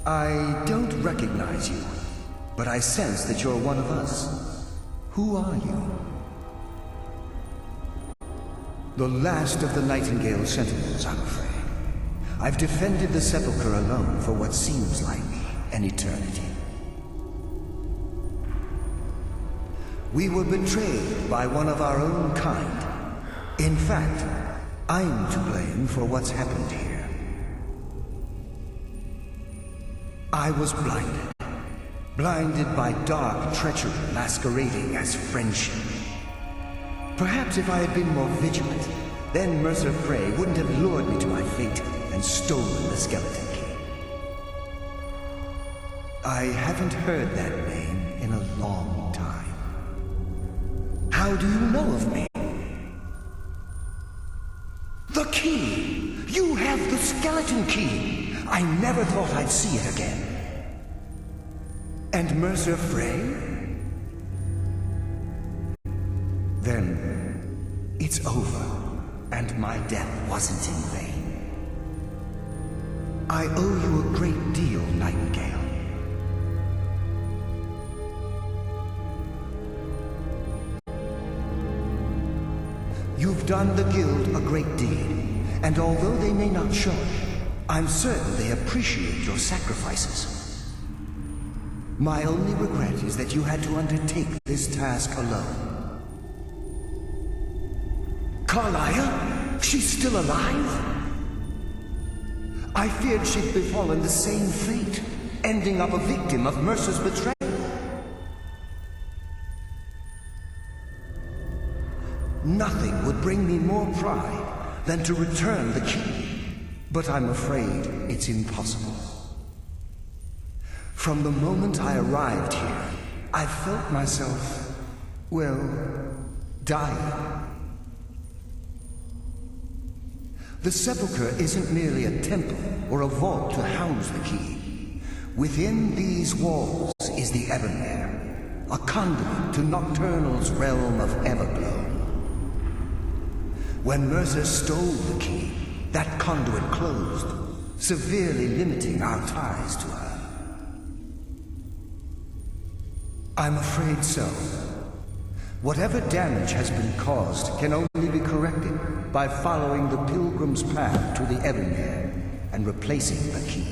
I don't recognize you, but I sense that you're one of us. Who are you? The last of the Nightingale Sentinels, I'm afraid. I've defended the Sepulchre alone for what seems like an eternity. We were betrayed by one of our own kind. In fact, I'm to blame for what's happened here. I was blinded. Blinded by dark treachery masquerading as friendship. Perhaps if I had been more vigilant, then Mercer Frey wouldn't have lured me to my fate and stolen the skeleton key. I haven't heard that name in a long time. How do you know of me? The key! You have the skeleton key! I never thought I'd see it again. And Mercer Frey? then it's over, and my death wasn't in vain. I owe you a great deal, Nightingale. You've done the Guild a great deed, and although they may not show it, I'm certain they appreciate your sacrifices. My only regret is that you had to undertake this task alone. Carlia? She's still alive? I feared she'd befallen the same fate, ending up a victim of Mercer's betrayal. Nothing would bring me more pride than to return the key, but I'm afraid it's impossible. From the moment I arrived here, I felt myself, well, dying. The sepulchre isn't merely a temple or a vault to house the key. Within these walls is the Evermere, a conduit to Nocturnal's realm of Everglow. When Mercer stole the key, that conduit closed, severely limiting our ties to her. I'm afraid so. Whatever damage has been caused can only be corrected by following the Pilgrim's path to the Evermere and replacing the key.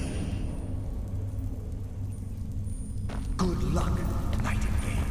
Good luck, Nightingale.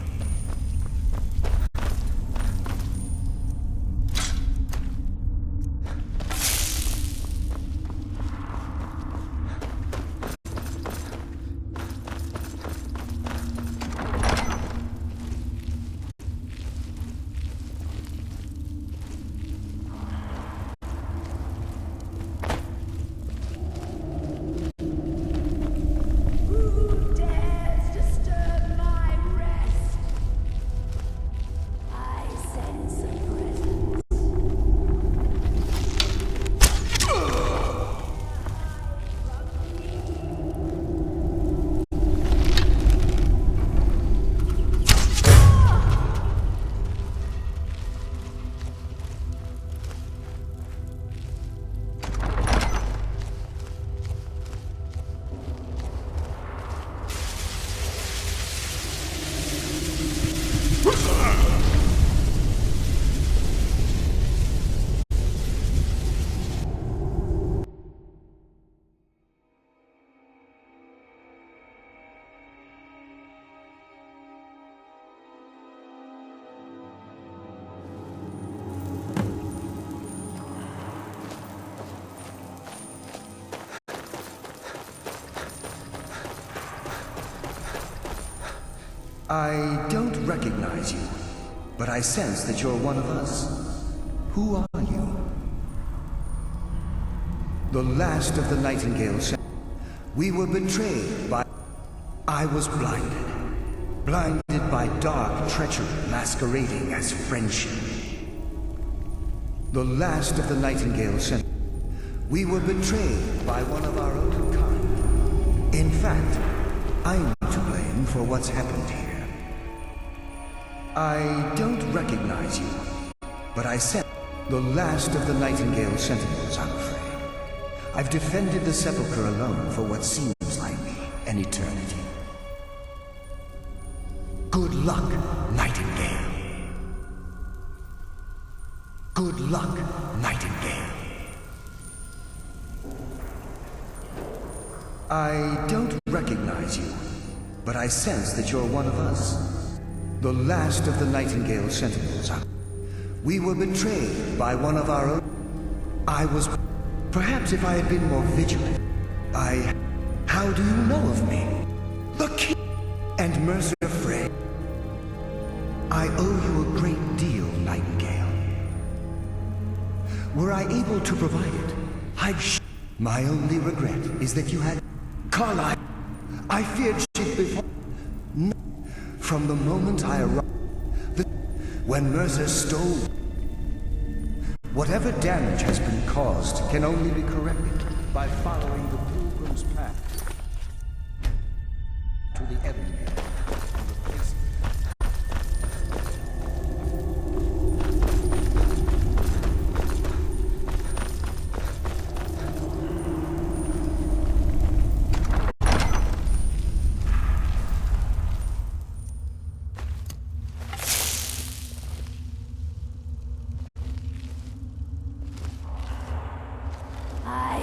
I don't recognize you, but I sense that you're one of us. Who are you? The last of the Nightingale. We were betrayed by... I was blinded. Blinded by dark treachery masquerading as friendship. The last of the Nightingale sent. We were betrayed by one of our own kind. In fact, I'm to blame for what's happened here. I don't recognize you, but I sense the last of the Nightingale Sentinels, I'm afraid. I've defended the sepulchre alone for what seems like an eternity. Good luck, Nightingale. Good luck, Nightingale. I don't recognize you, but I sense that you're one of us. The last of the Nightingale Sentinels. We were betrayed by one of our own. I was... Perhaps if I had been more vigilant. How do you know of me? The key! And Mercer Frey. I owe you a great deal, Nightingale. Were I able to provide it, my only regret is that you had... Carlisle, I feared she'd before... No. From the moment I arrived... When Mercer stole... Whatever damage has been caused can only be corrected by following the Pilgrim's path to the Evermere and replacing it.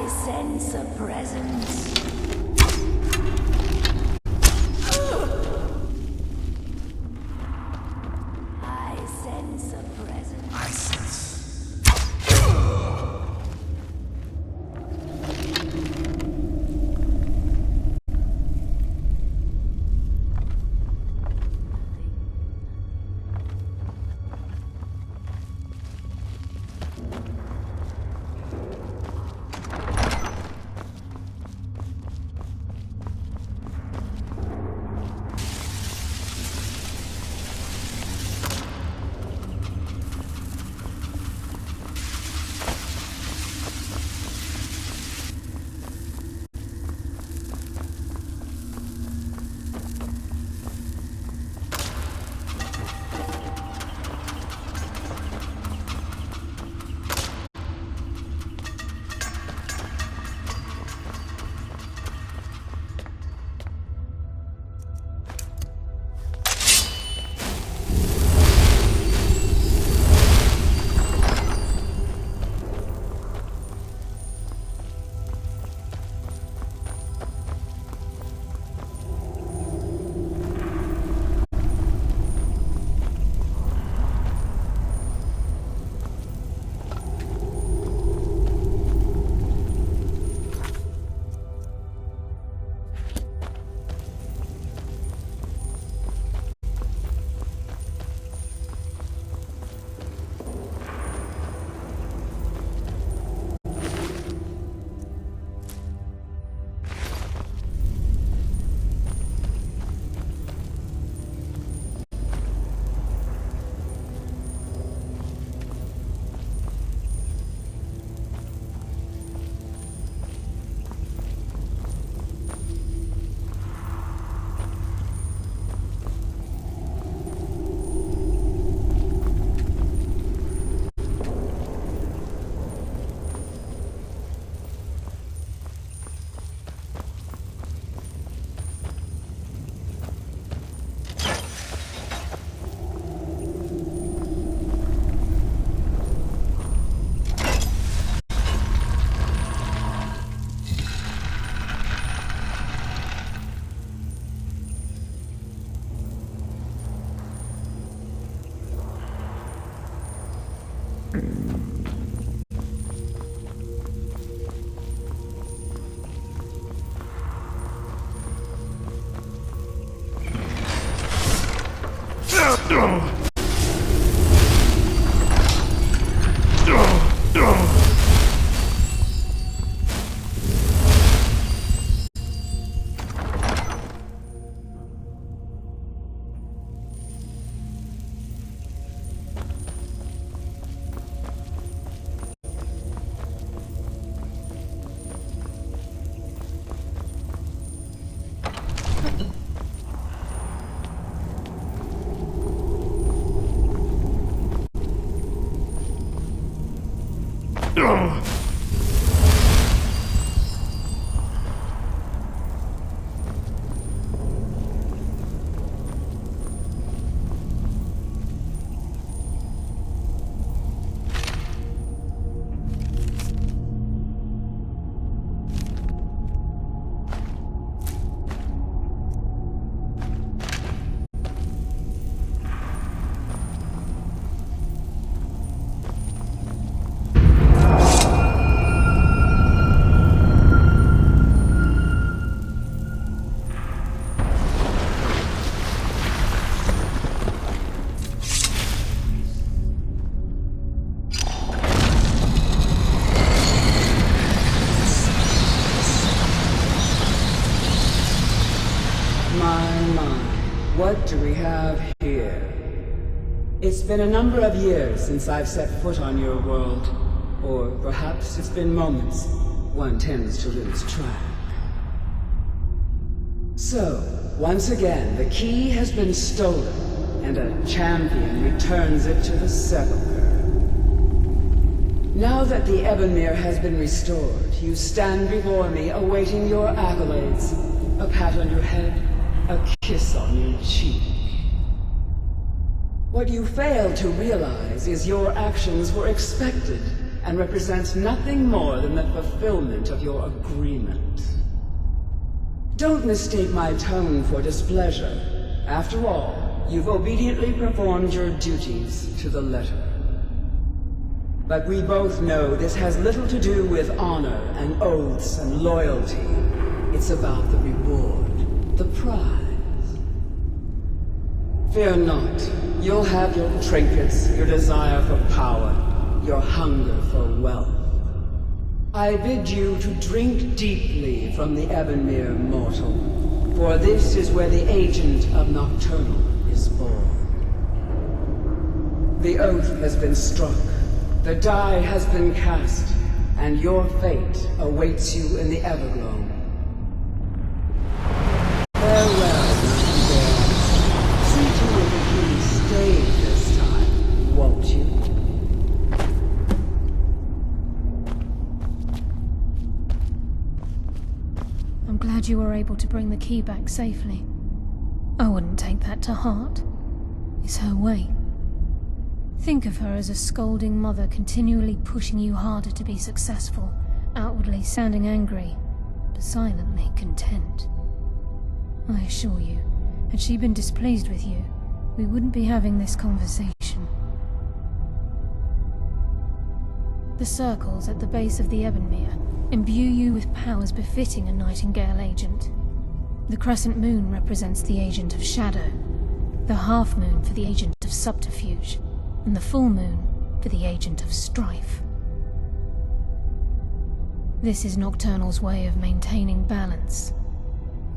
I sense a presence. I sense a presence. I sense. What do we have here? It's been a number of years since I've set foot on your world. Or perhaps it's been moments. One tends to lose track. So, once again, the key has been stolen, and a champion returns it to the sepulchre. Now that the Ebonmere has been restored, you stand before me awaiting your accolades. A pat on your head, a kiss on your cheek. What you fail to realize is your actions were expected, and represents nothing more than the fulfillment of your agreement. Don't mistake my tone for displeasure. After all, you've obediently performed your duties to the letter. But we both know this has little to do with honor and oaths and loyalty. It's about the reward, the prize. Fear not. You'll have your trinkets, your desire for power, your hunger for wealth. I bid you to drink deeply from the Ebonmere mortal, for this is where the agent of Nocturnal is born. The oath has been struck, the die has been cast, and your fate awaits you in the Everglow. Farewell, Nightingale. See to it that you stay this time, won't you? I'm glad you were able to bring the key back safely. I wouldn't take that to heart. It's her way. Think of her as a scolding mother continually pushing you harder to be successful, outwardly sounding angry, but silently content. I assure you, had she been displeased with you, we wouldn't be having this conversation. The circles at the base of the Ebonmere imbue you with powers befitting a Nightingale agent. The crescent moon represents the agent of shadow, the half moon for the agent of subterfuge, and the full moon for the agent of strife. This is Nocturnal's way of maintaining balance.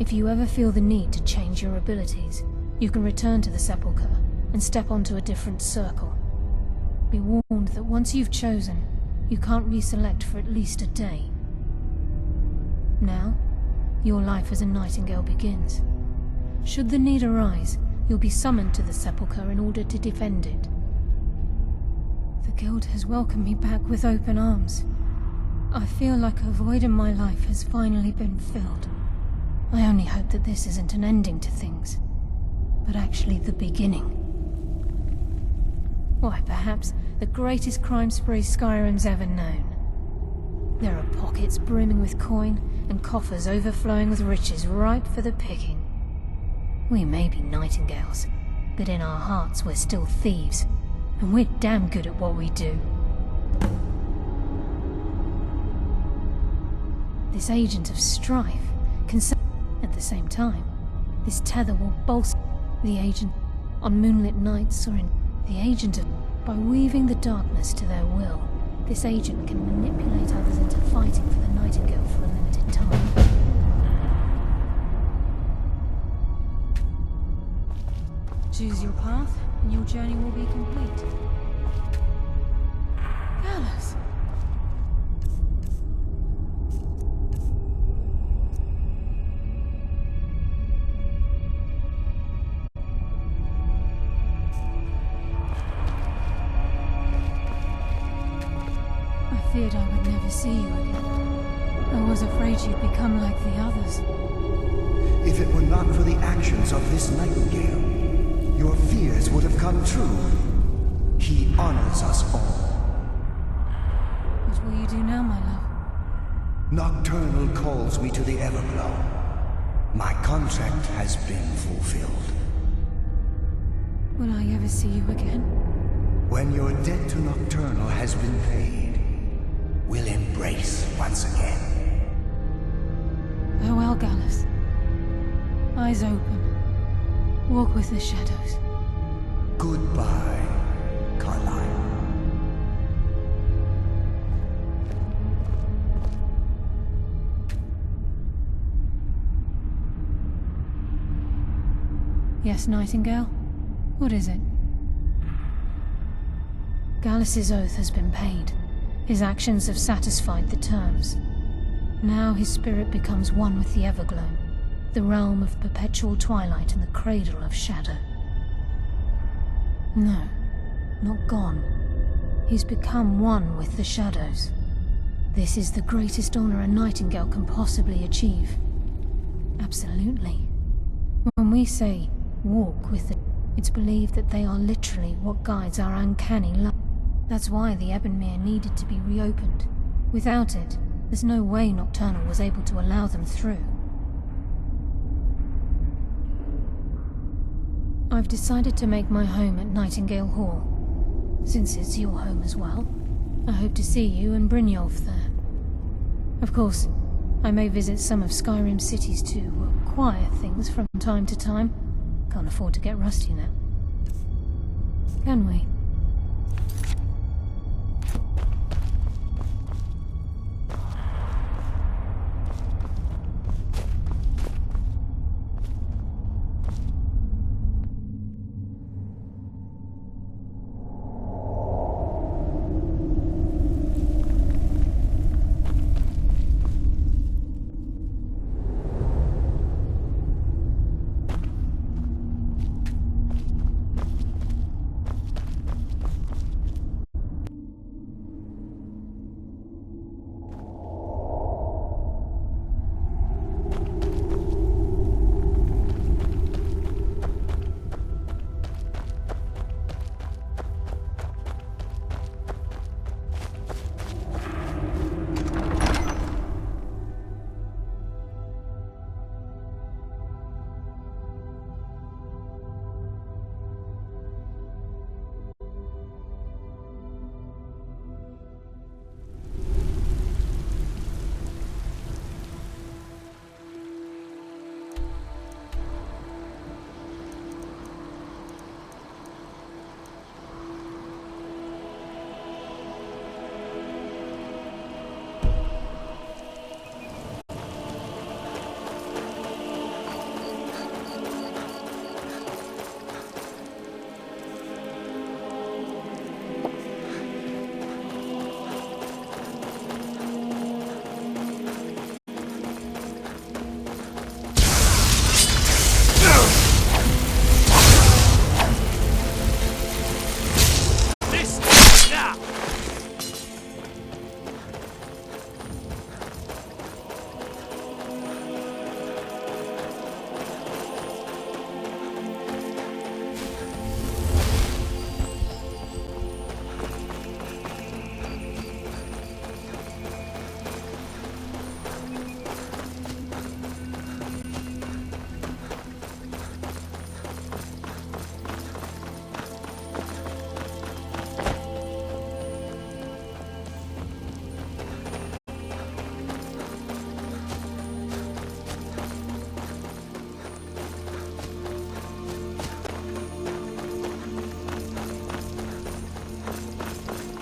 If you ever feel the need to change your abilities, you can return to the Sepulchre and step onto a different circle. Be warned that once you've chosen, you can't reselect for at least a day. Now, your life as a Nightingale begins. Should the need arise, you'll be summoned to the Sepulchre in order to defend it. The Guild has welcomed me back with open arms. I feel like a void in my life has finally been filled. I only hope that this isn't an ending to things, but actually the beginning. Why, perhaps the greatest crime spree Skyrim's ever known. There are pockets brimming with coin and coffers overflowing with riches ripe for the picking. We may be Nightingales, but in our hearts we're still thieves, and we're damn good at what we do. This agent of strife can at the same time. This tether will bolster the agent on moonlit nights or in the agent of... By weaving the darkness to their will, this agent can manipulate others into fighting for the Nightingale for a limited time. Choose your path, and your journey will be complete. Gallus! I feared I would never see you again. I was afraid you'd become like the others. If it were not for the actions of this Nightingale, your fears would have come true. He honors us all. What will you do now, my love? Nocturnal calls me to the Everglow. My contract has been fulfilled. Will I ever see you again? When your debt to Nocturnal has been paid, we'll embrace once again. Farewell, Gallus. Eyes open. Walk with the shadows. Goodbye, Carlyle. Yes, Nightingale? What is it? Gallus's oath has been paid. His actions have satisfied the terms. Now his spirit becomes one with the Everglow, the realm of perpetual twilight and the cradle of shadow. No, not gone. He's become one with the shadows. This is the greatest honor a Nightingale can possibly achieve. Absolutely. When we say, walk with the... it's believed that they are literally what guides our uncanny life. That's why the Ebonmere needed to be reopened. Without it, there's no way Nocturnal was able to allow them through. I've decided to make my home at Nightingale Hall. Since it's your home as well, I hope to see you and Brynjolf there. Of course, I may visit some of Skyrim's cities to acquire things from time to time. Can't afford to get rusty now. Can we?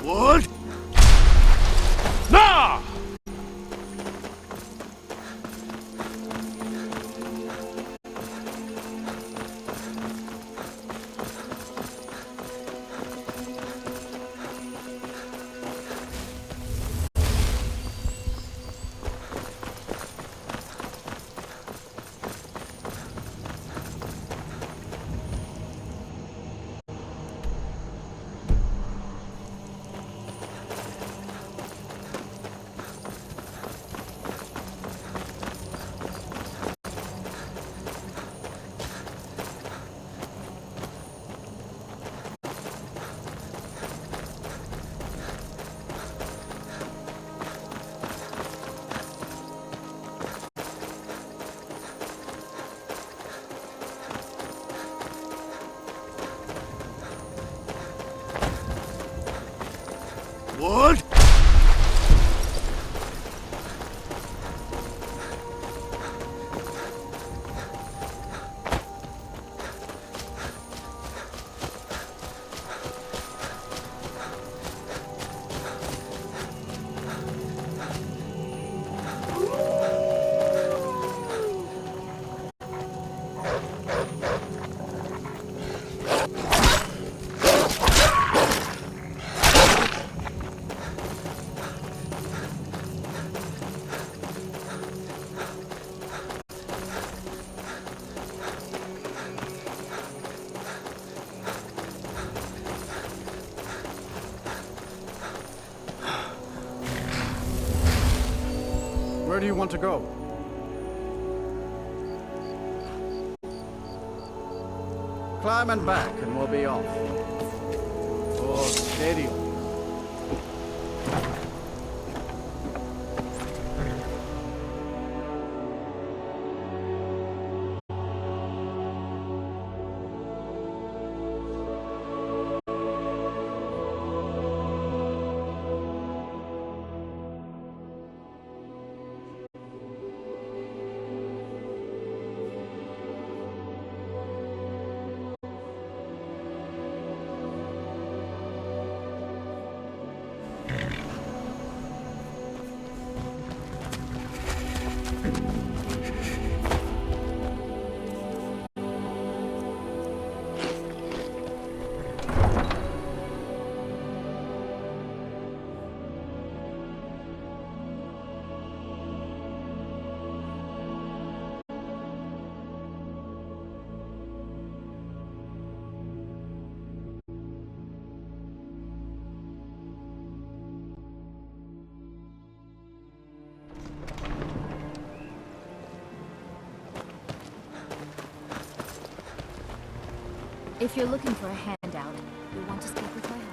What? Nah! What? Where do you want to go? Climb and back, and we'll be off. Oh, steady. If you're looking for a handout, you'll want to speak with my husband.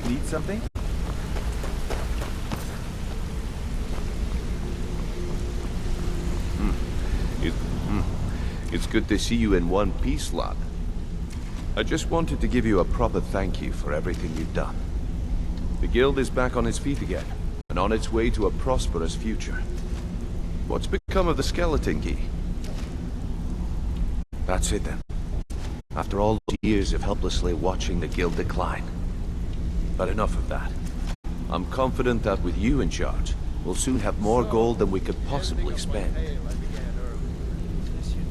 Need something? It's good to see you in one piece, lad. I just wanted to give you a proper thank you for everything you've done. The guild is back on its feet again, and on its way to a prosperous future. What's become of the skeleton key? That's it then. After all those years of helplessly watching the guild decline. But enough of that. I'm confident that with you in charge, we'll soon have more gold than we could possibly spend.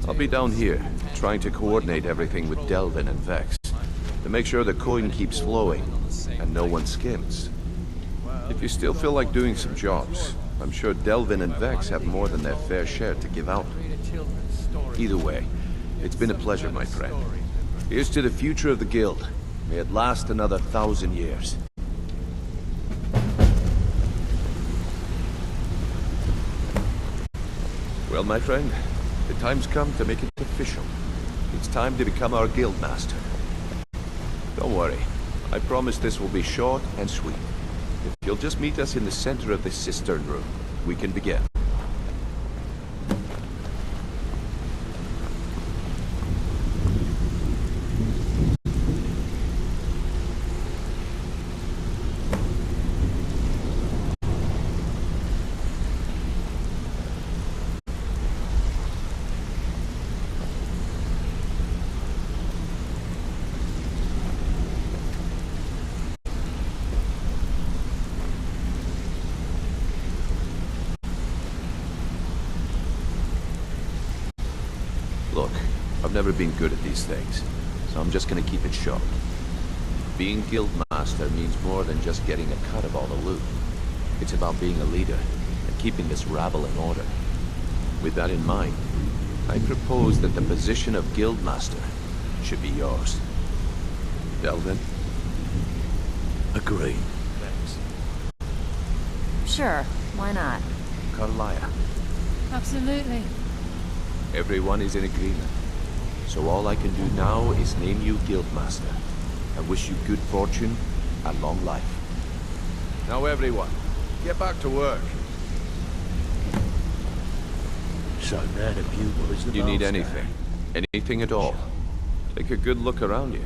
I'll be down here, trying to coordinate everything with Delvin and Vex, to make sure the coin keeps flowing, and no one skims. If you still feel like doing some jobs, I'm sure Delvin and Vex have more than their fair share to give out. Either way, it's been a pleasure, my friend. Here's to the future of the guild. May it last another 1,000 years. Well, my friend, the time's come to make it official. It's time to become our guild master. Don't worry, I promise this will be short and sweet. If you'll just meet us in the center of this cistern room, we can begin. Look, I've never been good at these things, so I'm just gonna keep it short. Being guild master means more than just getting a cut of all the loot. It's about being a leader and keeping this rabble in order. With that in mind, I propose that the position of guild master should be yours. Delvin? Agreed. Thanks. Sure, why not? Carlia? Absolutely. Everyone is in agreement. So all I can do now is name you Guildmaster. I wish you good fortune and long life. Now everyone, get back to work. So that of you was the You need master. anything. Anything at all. Take a good look around you.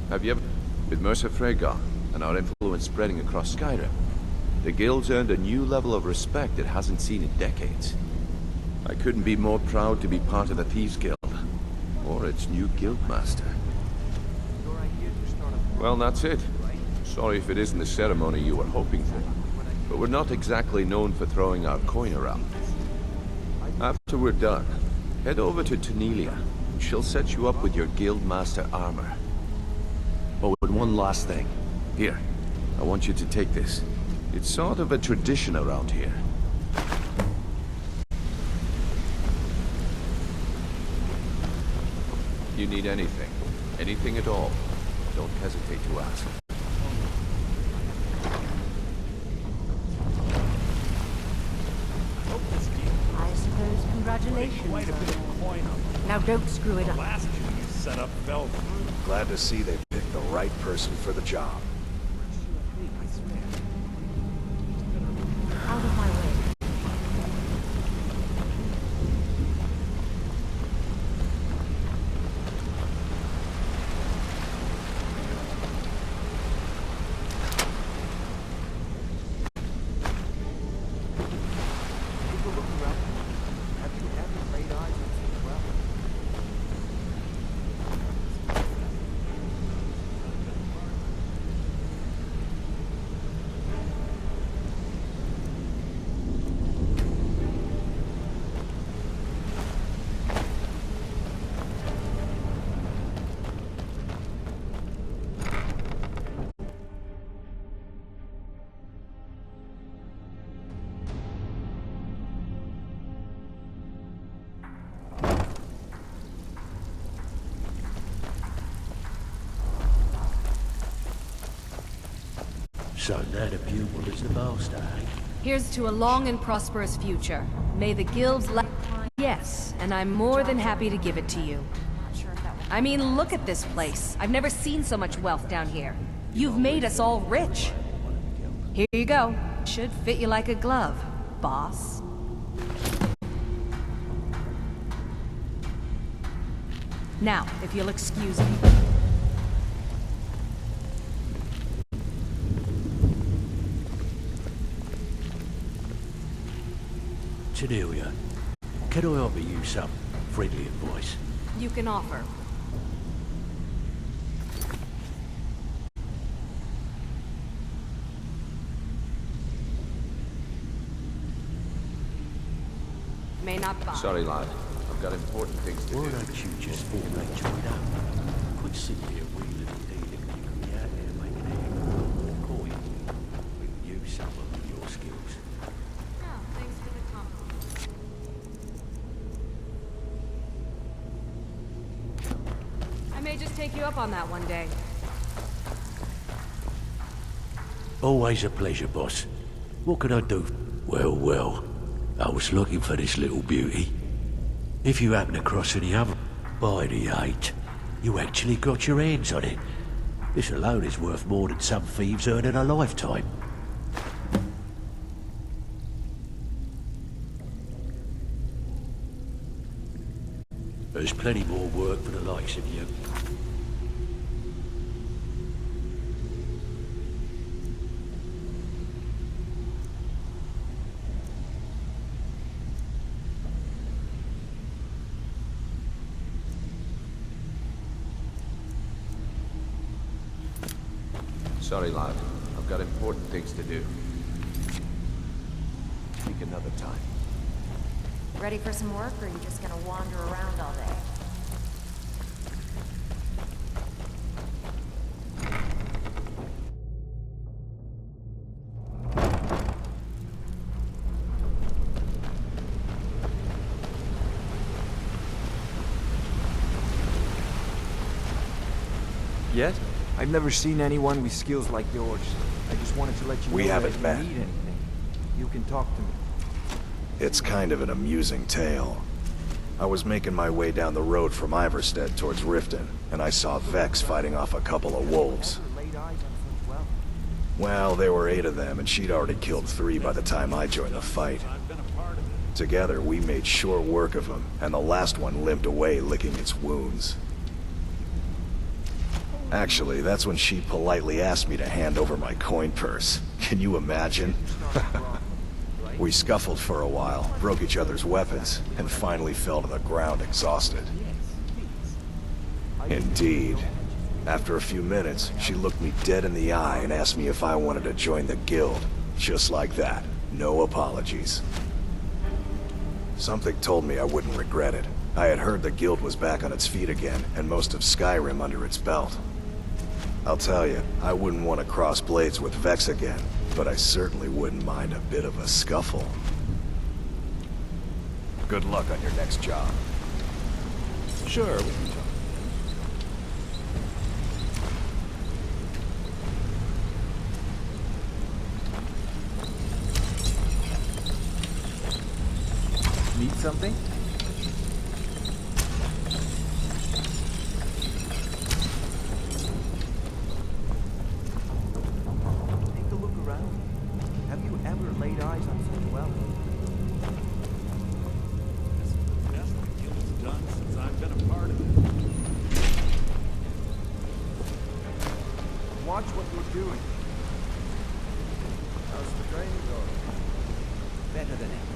Have you ever... With Mercer gone, and our influence spreading across Skyrim, the guild's earned a new level of respect it hasn't seen in decades. I couldn't be more proud to be part of the Thieves Guild, or its new guildmaster. Well, that's it. Sorry if it isn't the ceremony you were hoping for, but we're not exactly known for throwing our coin around. After we're done, head over to Tunelia. She'll set you up with your guildmaster armor. Oh, and one last thing. Here, I want you to take this. It's sort of a tradition around here. You need anything at all, don't hesitate to ask. I suppose congratulations. Now don't screw it up. Last you set up fell through. Glad to see they picked the right person for the job. Out of my way. So now the pupil is the master, eh? Here's to a long and prosperous future. May the guilds Yes, and I'm more than happy to give it to you. I mean, look at this place. I've never seen so much wealth down here. You've made us all rich. Here you go. Should fit you like a glove, boss. Now, if you'll excuse me. Cornelia, can I offer you some friendly advice? You can offer. May not buy. Sorry, lad. I've got important things to do. Why don't you just all join up? Quit sitting here wheeling and dealing when you could be out there making a heck of a lot more coin. We can use some of your skills. Oh, thanks for the compliment. I may just take you up on that one day. Always a pleasure, boss. What can I do? Well, well. I was looking for this little beauty. If you happen across any other, by the 8, you actually got your hands on it. This alone is worth more than some thieves earn in a lifetime. There's plenty more work for the likes of you. Sorry, lad. I've got important things to do. Speak another time. Ready for some work, or are you just gonna wander around all day? Yet? I've never seen anyone with skills like yours. I just wanted to let you We know that haven't if you met. need anything, you can talk to me. It's kind of an amusing tale. I was making my way down the road from Iverstead towards Riften, and I saw Vex fighting off a couple of wolves. Well, there were 8 of them, and she'd already killed 3 by the time I joined the fight. Together, we made short work of him, and the last one limped away licking its wounds. Actually, that's when she politely asked me to hand over my coin purse. Can you imagine? We scuffled for a while, broke each other's weapons, and finally fell to the ground exhausted. Indeed. After a few minutes, she looked me dead in the eye and asked me if I wanted to join the guild. Just like that. No apologies. Something told me I wouldn't regret it. I had heard the guild was back on its feet again, and most of Skyrim under its belt. I'll tell you, I wouldn't want to cross blades with Vex again, but I certainly wouldn't mind a bit of a scuffle. Good luck on your next job. Sure, we can talk. Need something? Take a look around. Have you ever laid eyes on such wealth? This is the best the guild's done since I've been a part of it. Watch what you're doing. How's the training going? Better than ever.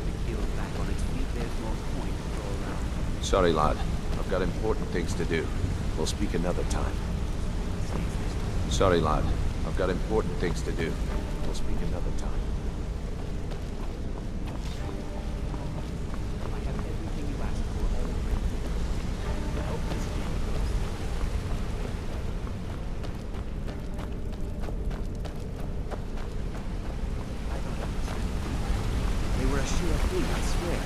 The guild back on its feet, there's more coin to throw around. Sorry, lad. I've got important things to do. We'll speak another time. Sorry, lad. I've got important things to do. We'll speak another time. I have everything you asked for already. The help is I don't understand. They were a sure thing, I swear.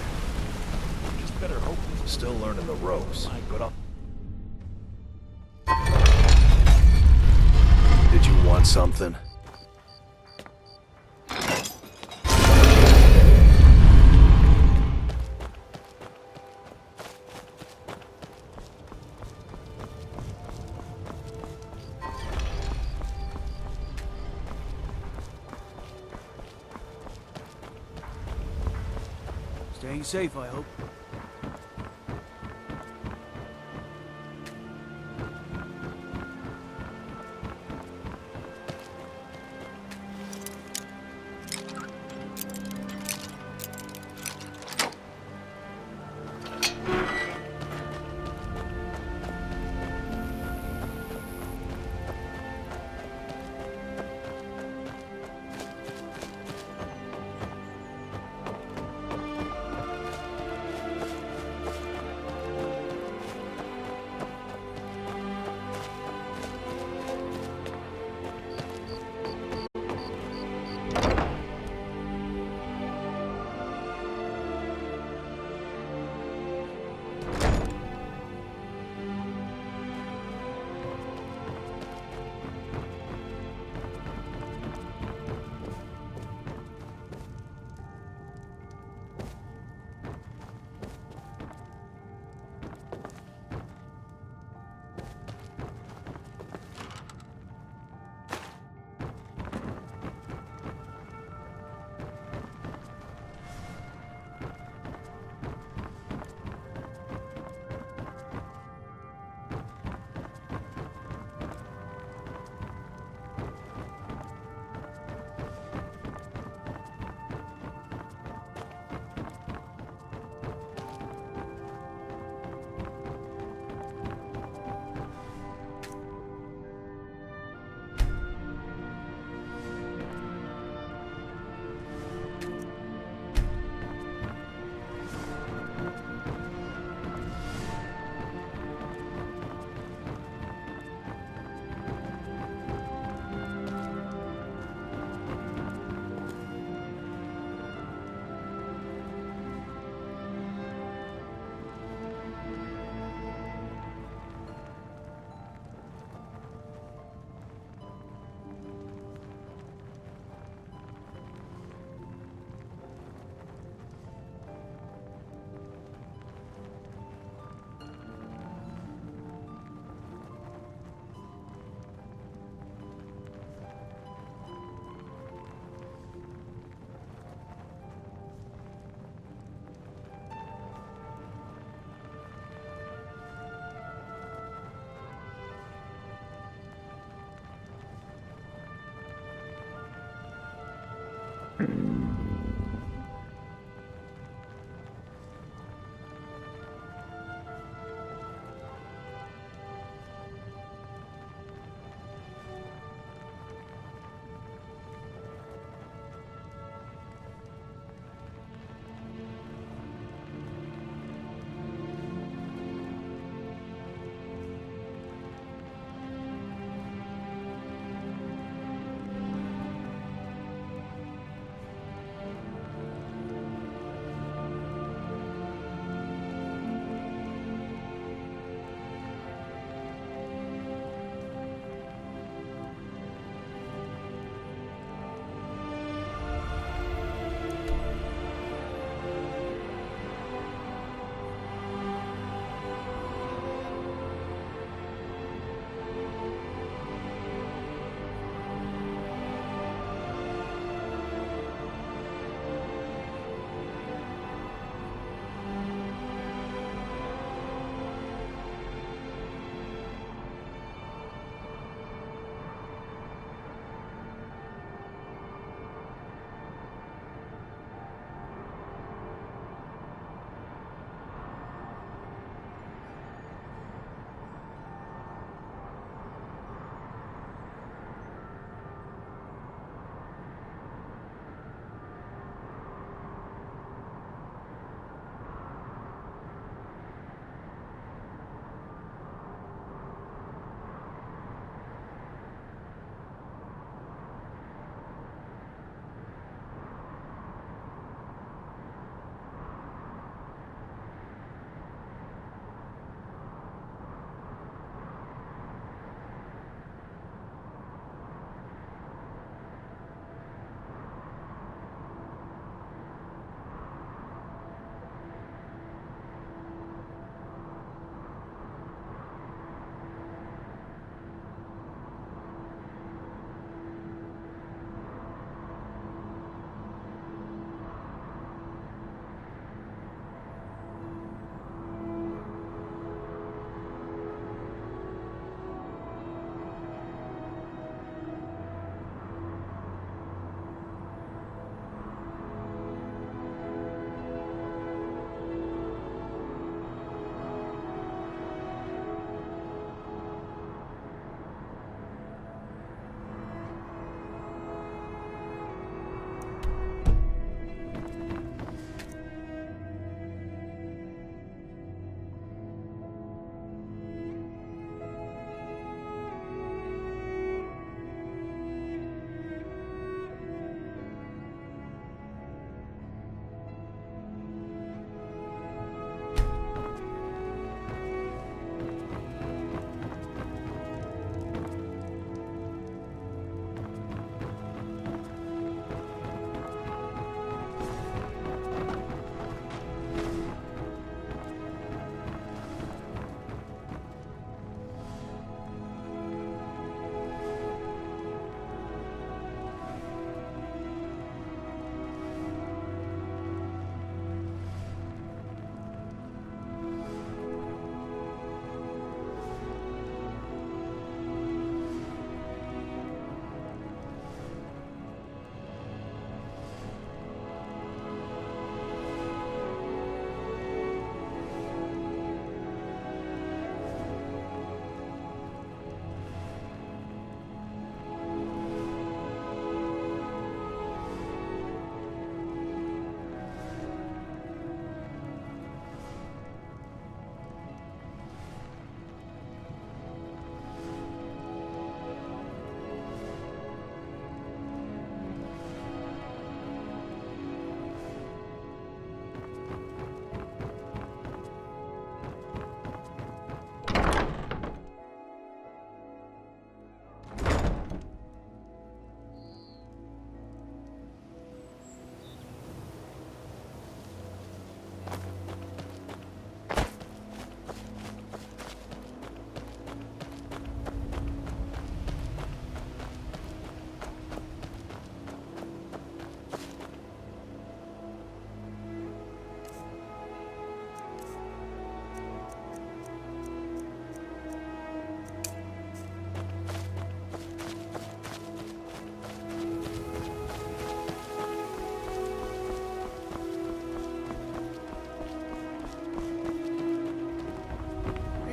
Just better hope he's still learning the ropes. But I'll... Did you want something? Staying safe, I hope.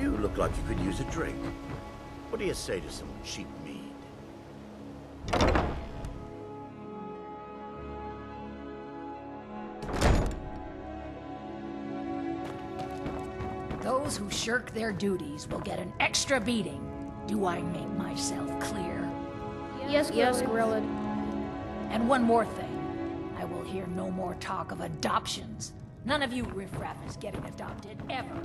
You look like you could use a drink. What do you say to some cheap mead? Those who shirk their duties will get an extra beating. Do I make myself clear? Yes, Grillad. And one more thing. I will hear no more talk of adoptions. None of you riffraff is getting adopted, ever.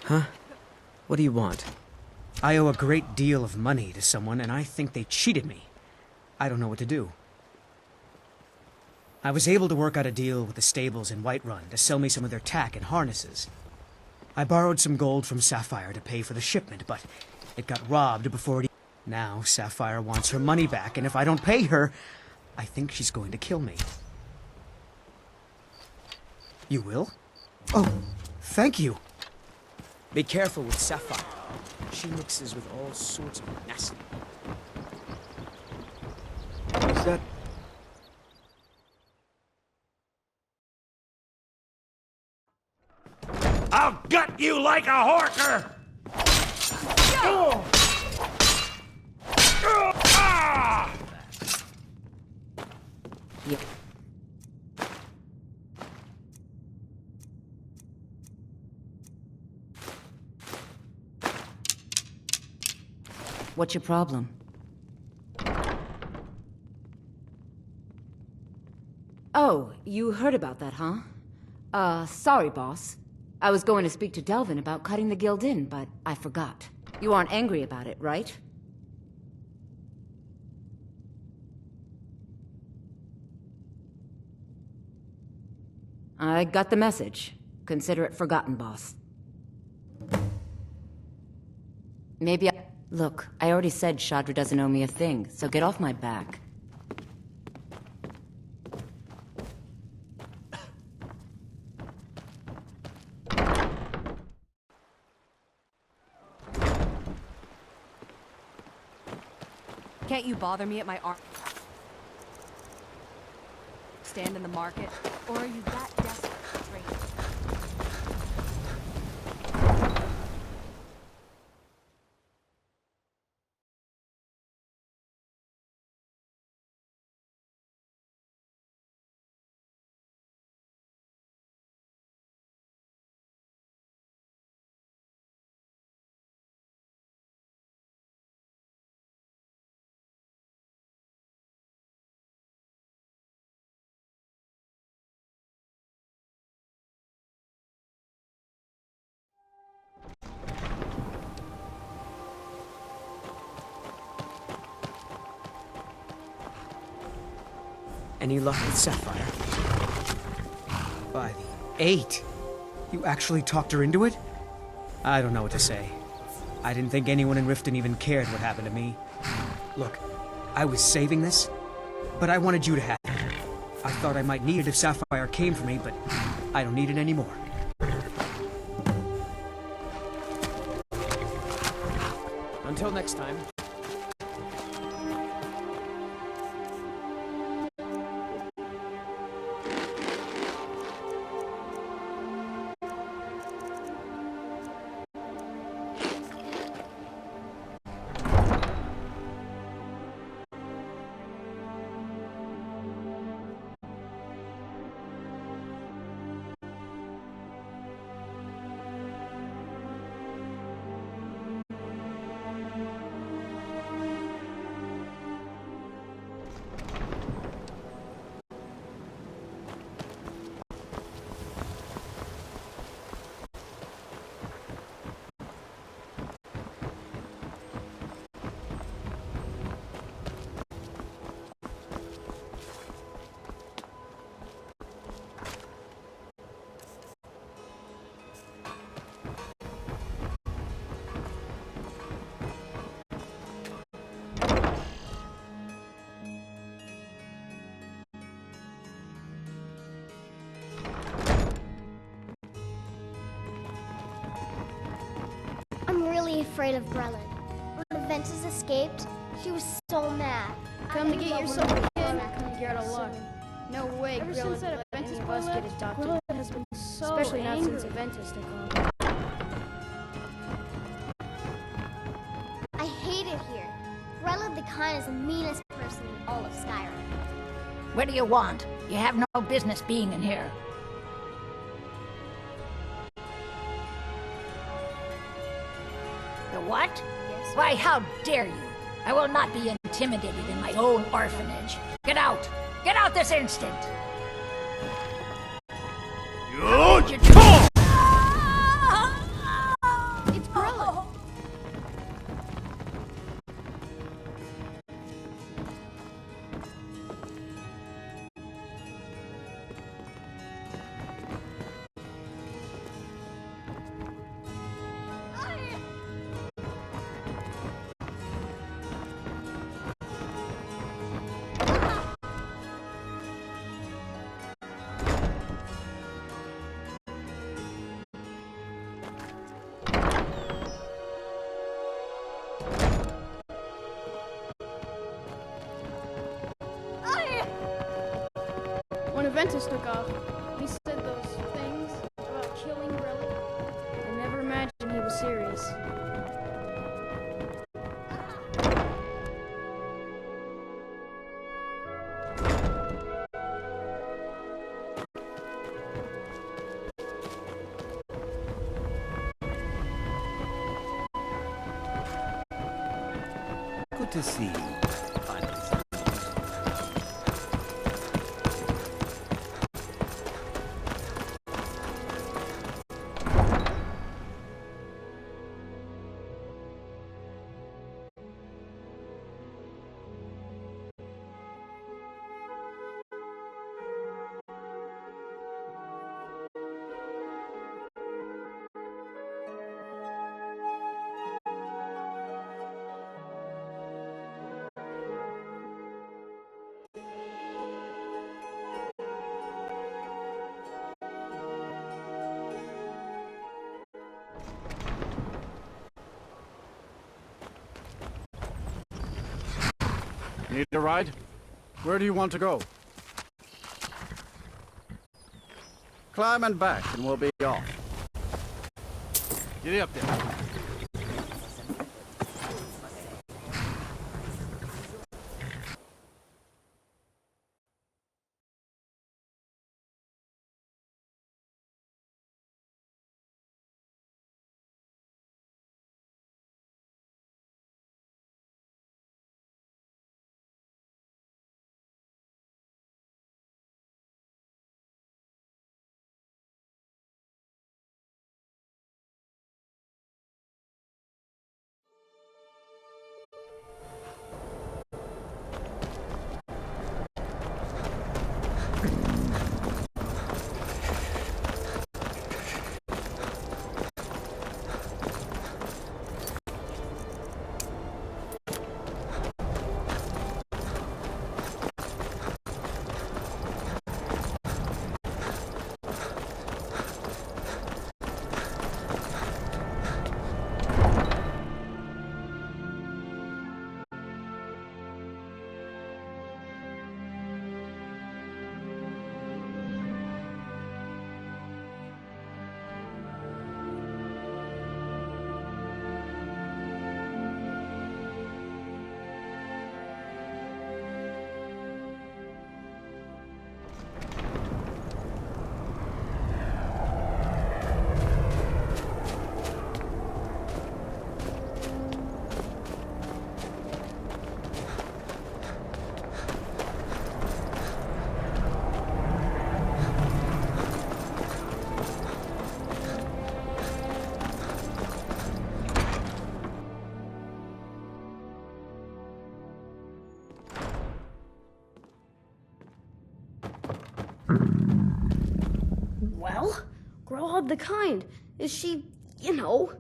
Huh? What do you want? I owe a great deal of money to someone, and I think they cheated me. I don't know what to do. I was able to work out a deal with the stables in Whiterun to sell me some of their tack and harnesses. I borrowed some gold from Sapphire to pay for the shipment, but it got robbed before it... Now Sapphire wants her money back, and if I don't pay her, I think she's going to kill me. You will? Oh, thank you. Be careful with Sapphire. She mixes with all sorts of nasty... Is that... I'll gut you like a horker! Yeah. What's your problem? Oh, you heard about that, huh? Sorry, boss. I was going to speak to Delvin about cutting the guild in, but I forgot. You aren't angry about it, right? I got the message. Consider it forgotten, boss. Maybe I... Look, I already said Shadra doesn't owe me a thing, so get off my back. Can't you bother me at my arm? Stand in the market? Or are you that desperate to trade? Any luck with Sapphire? By the 8! You actually talked her into it? I don't know what to say. I didn't think anyone in Riften even cared what happened to me. Look, I was saving this, but I wanted you to have it. I thought I might need it if Sapphire came for me, but I don't need it anymore. Until next time. afraid of Brelin. When Ventus escaped, she was so mad. Come to get yourself a kid, you're out of luck. No way, Ever Grilla since that let any Aventus of boy us get left, adopted. Grilla has been so Especially not angry. since Aventus took off. I hate it here. Brelin the Kind is the meanest person in all of Skyrim. What do you want? You have no business being in here. The what? Yes. Why, how dare you? I will not be intimidated in my own orphanage. Get out! Get out this instant! It's Grilla. When Aventus took off, he said those things about killing Grilla. I never imagined he was serious. Good to see you. Need a ride? Where do you want to go? Climb and back, and we'll be off. Get up there. Well, Growhub the Kind. Is she, you know...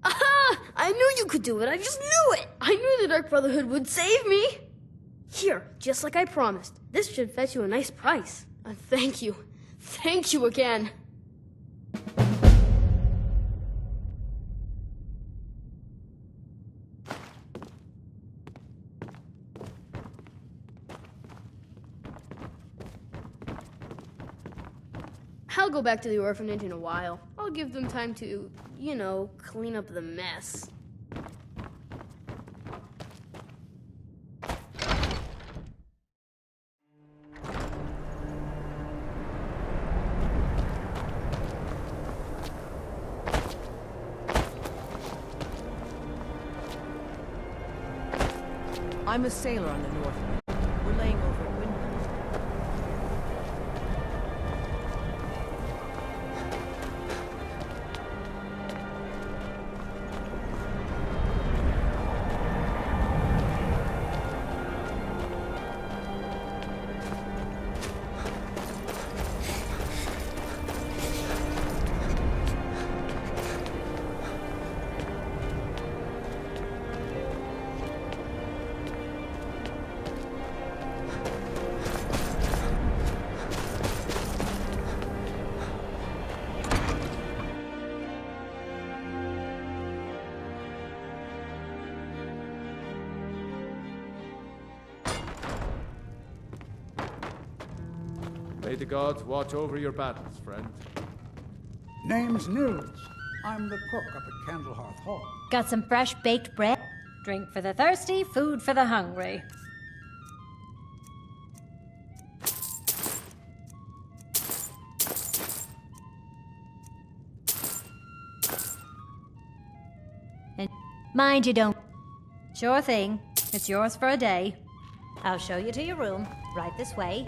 Aha! I knew you could do it. I just knew it. I knew the Dark Brotherhood would save me. Here, just like I promised. This should fetch you a nice price. Thank you. Thank you again. I'll go back to the orphanage in a while. I'll give them time to, you know, clean up the mess. I'm a sailor on the North. We're laying over at Windmill. May the gods watch over your battles, friend. Name's Nils. I'm the cook up at Candlehearth Hall. Got some fresh baked bread? Drink for the thirsty, food for the hungry. And mind you don't. Sure thing. It's yours for a day. I'll show you to your room. Right this way.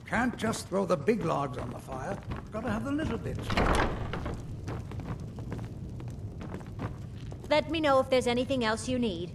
Can't just throw the big logs on the fire. Gotta have the little bits. Let me know if there's anything else you need.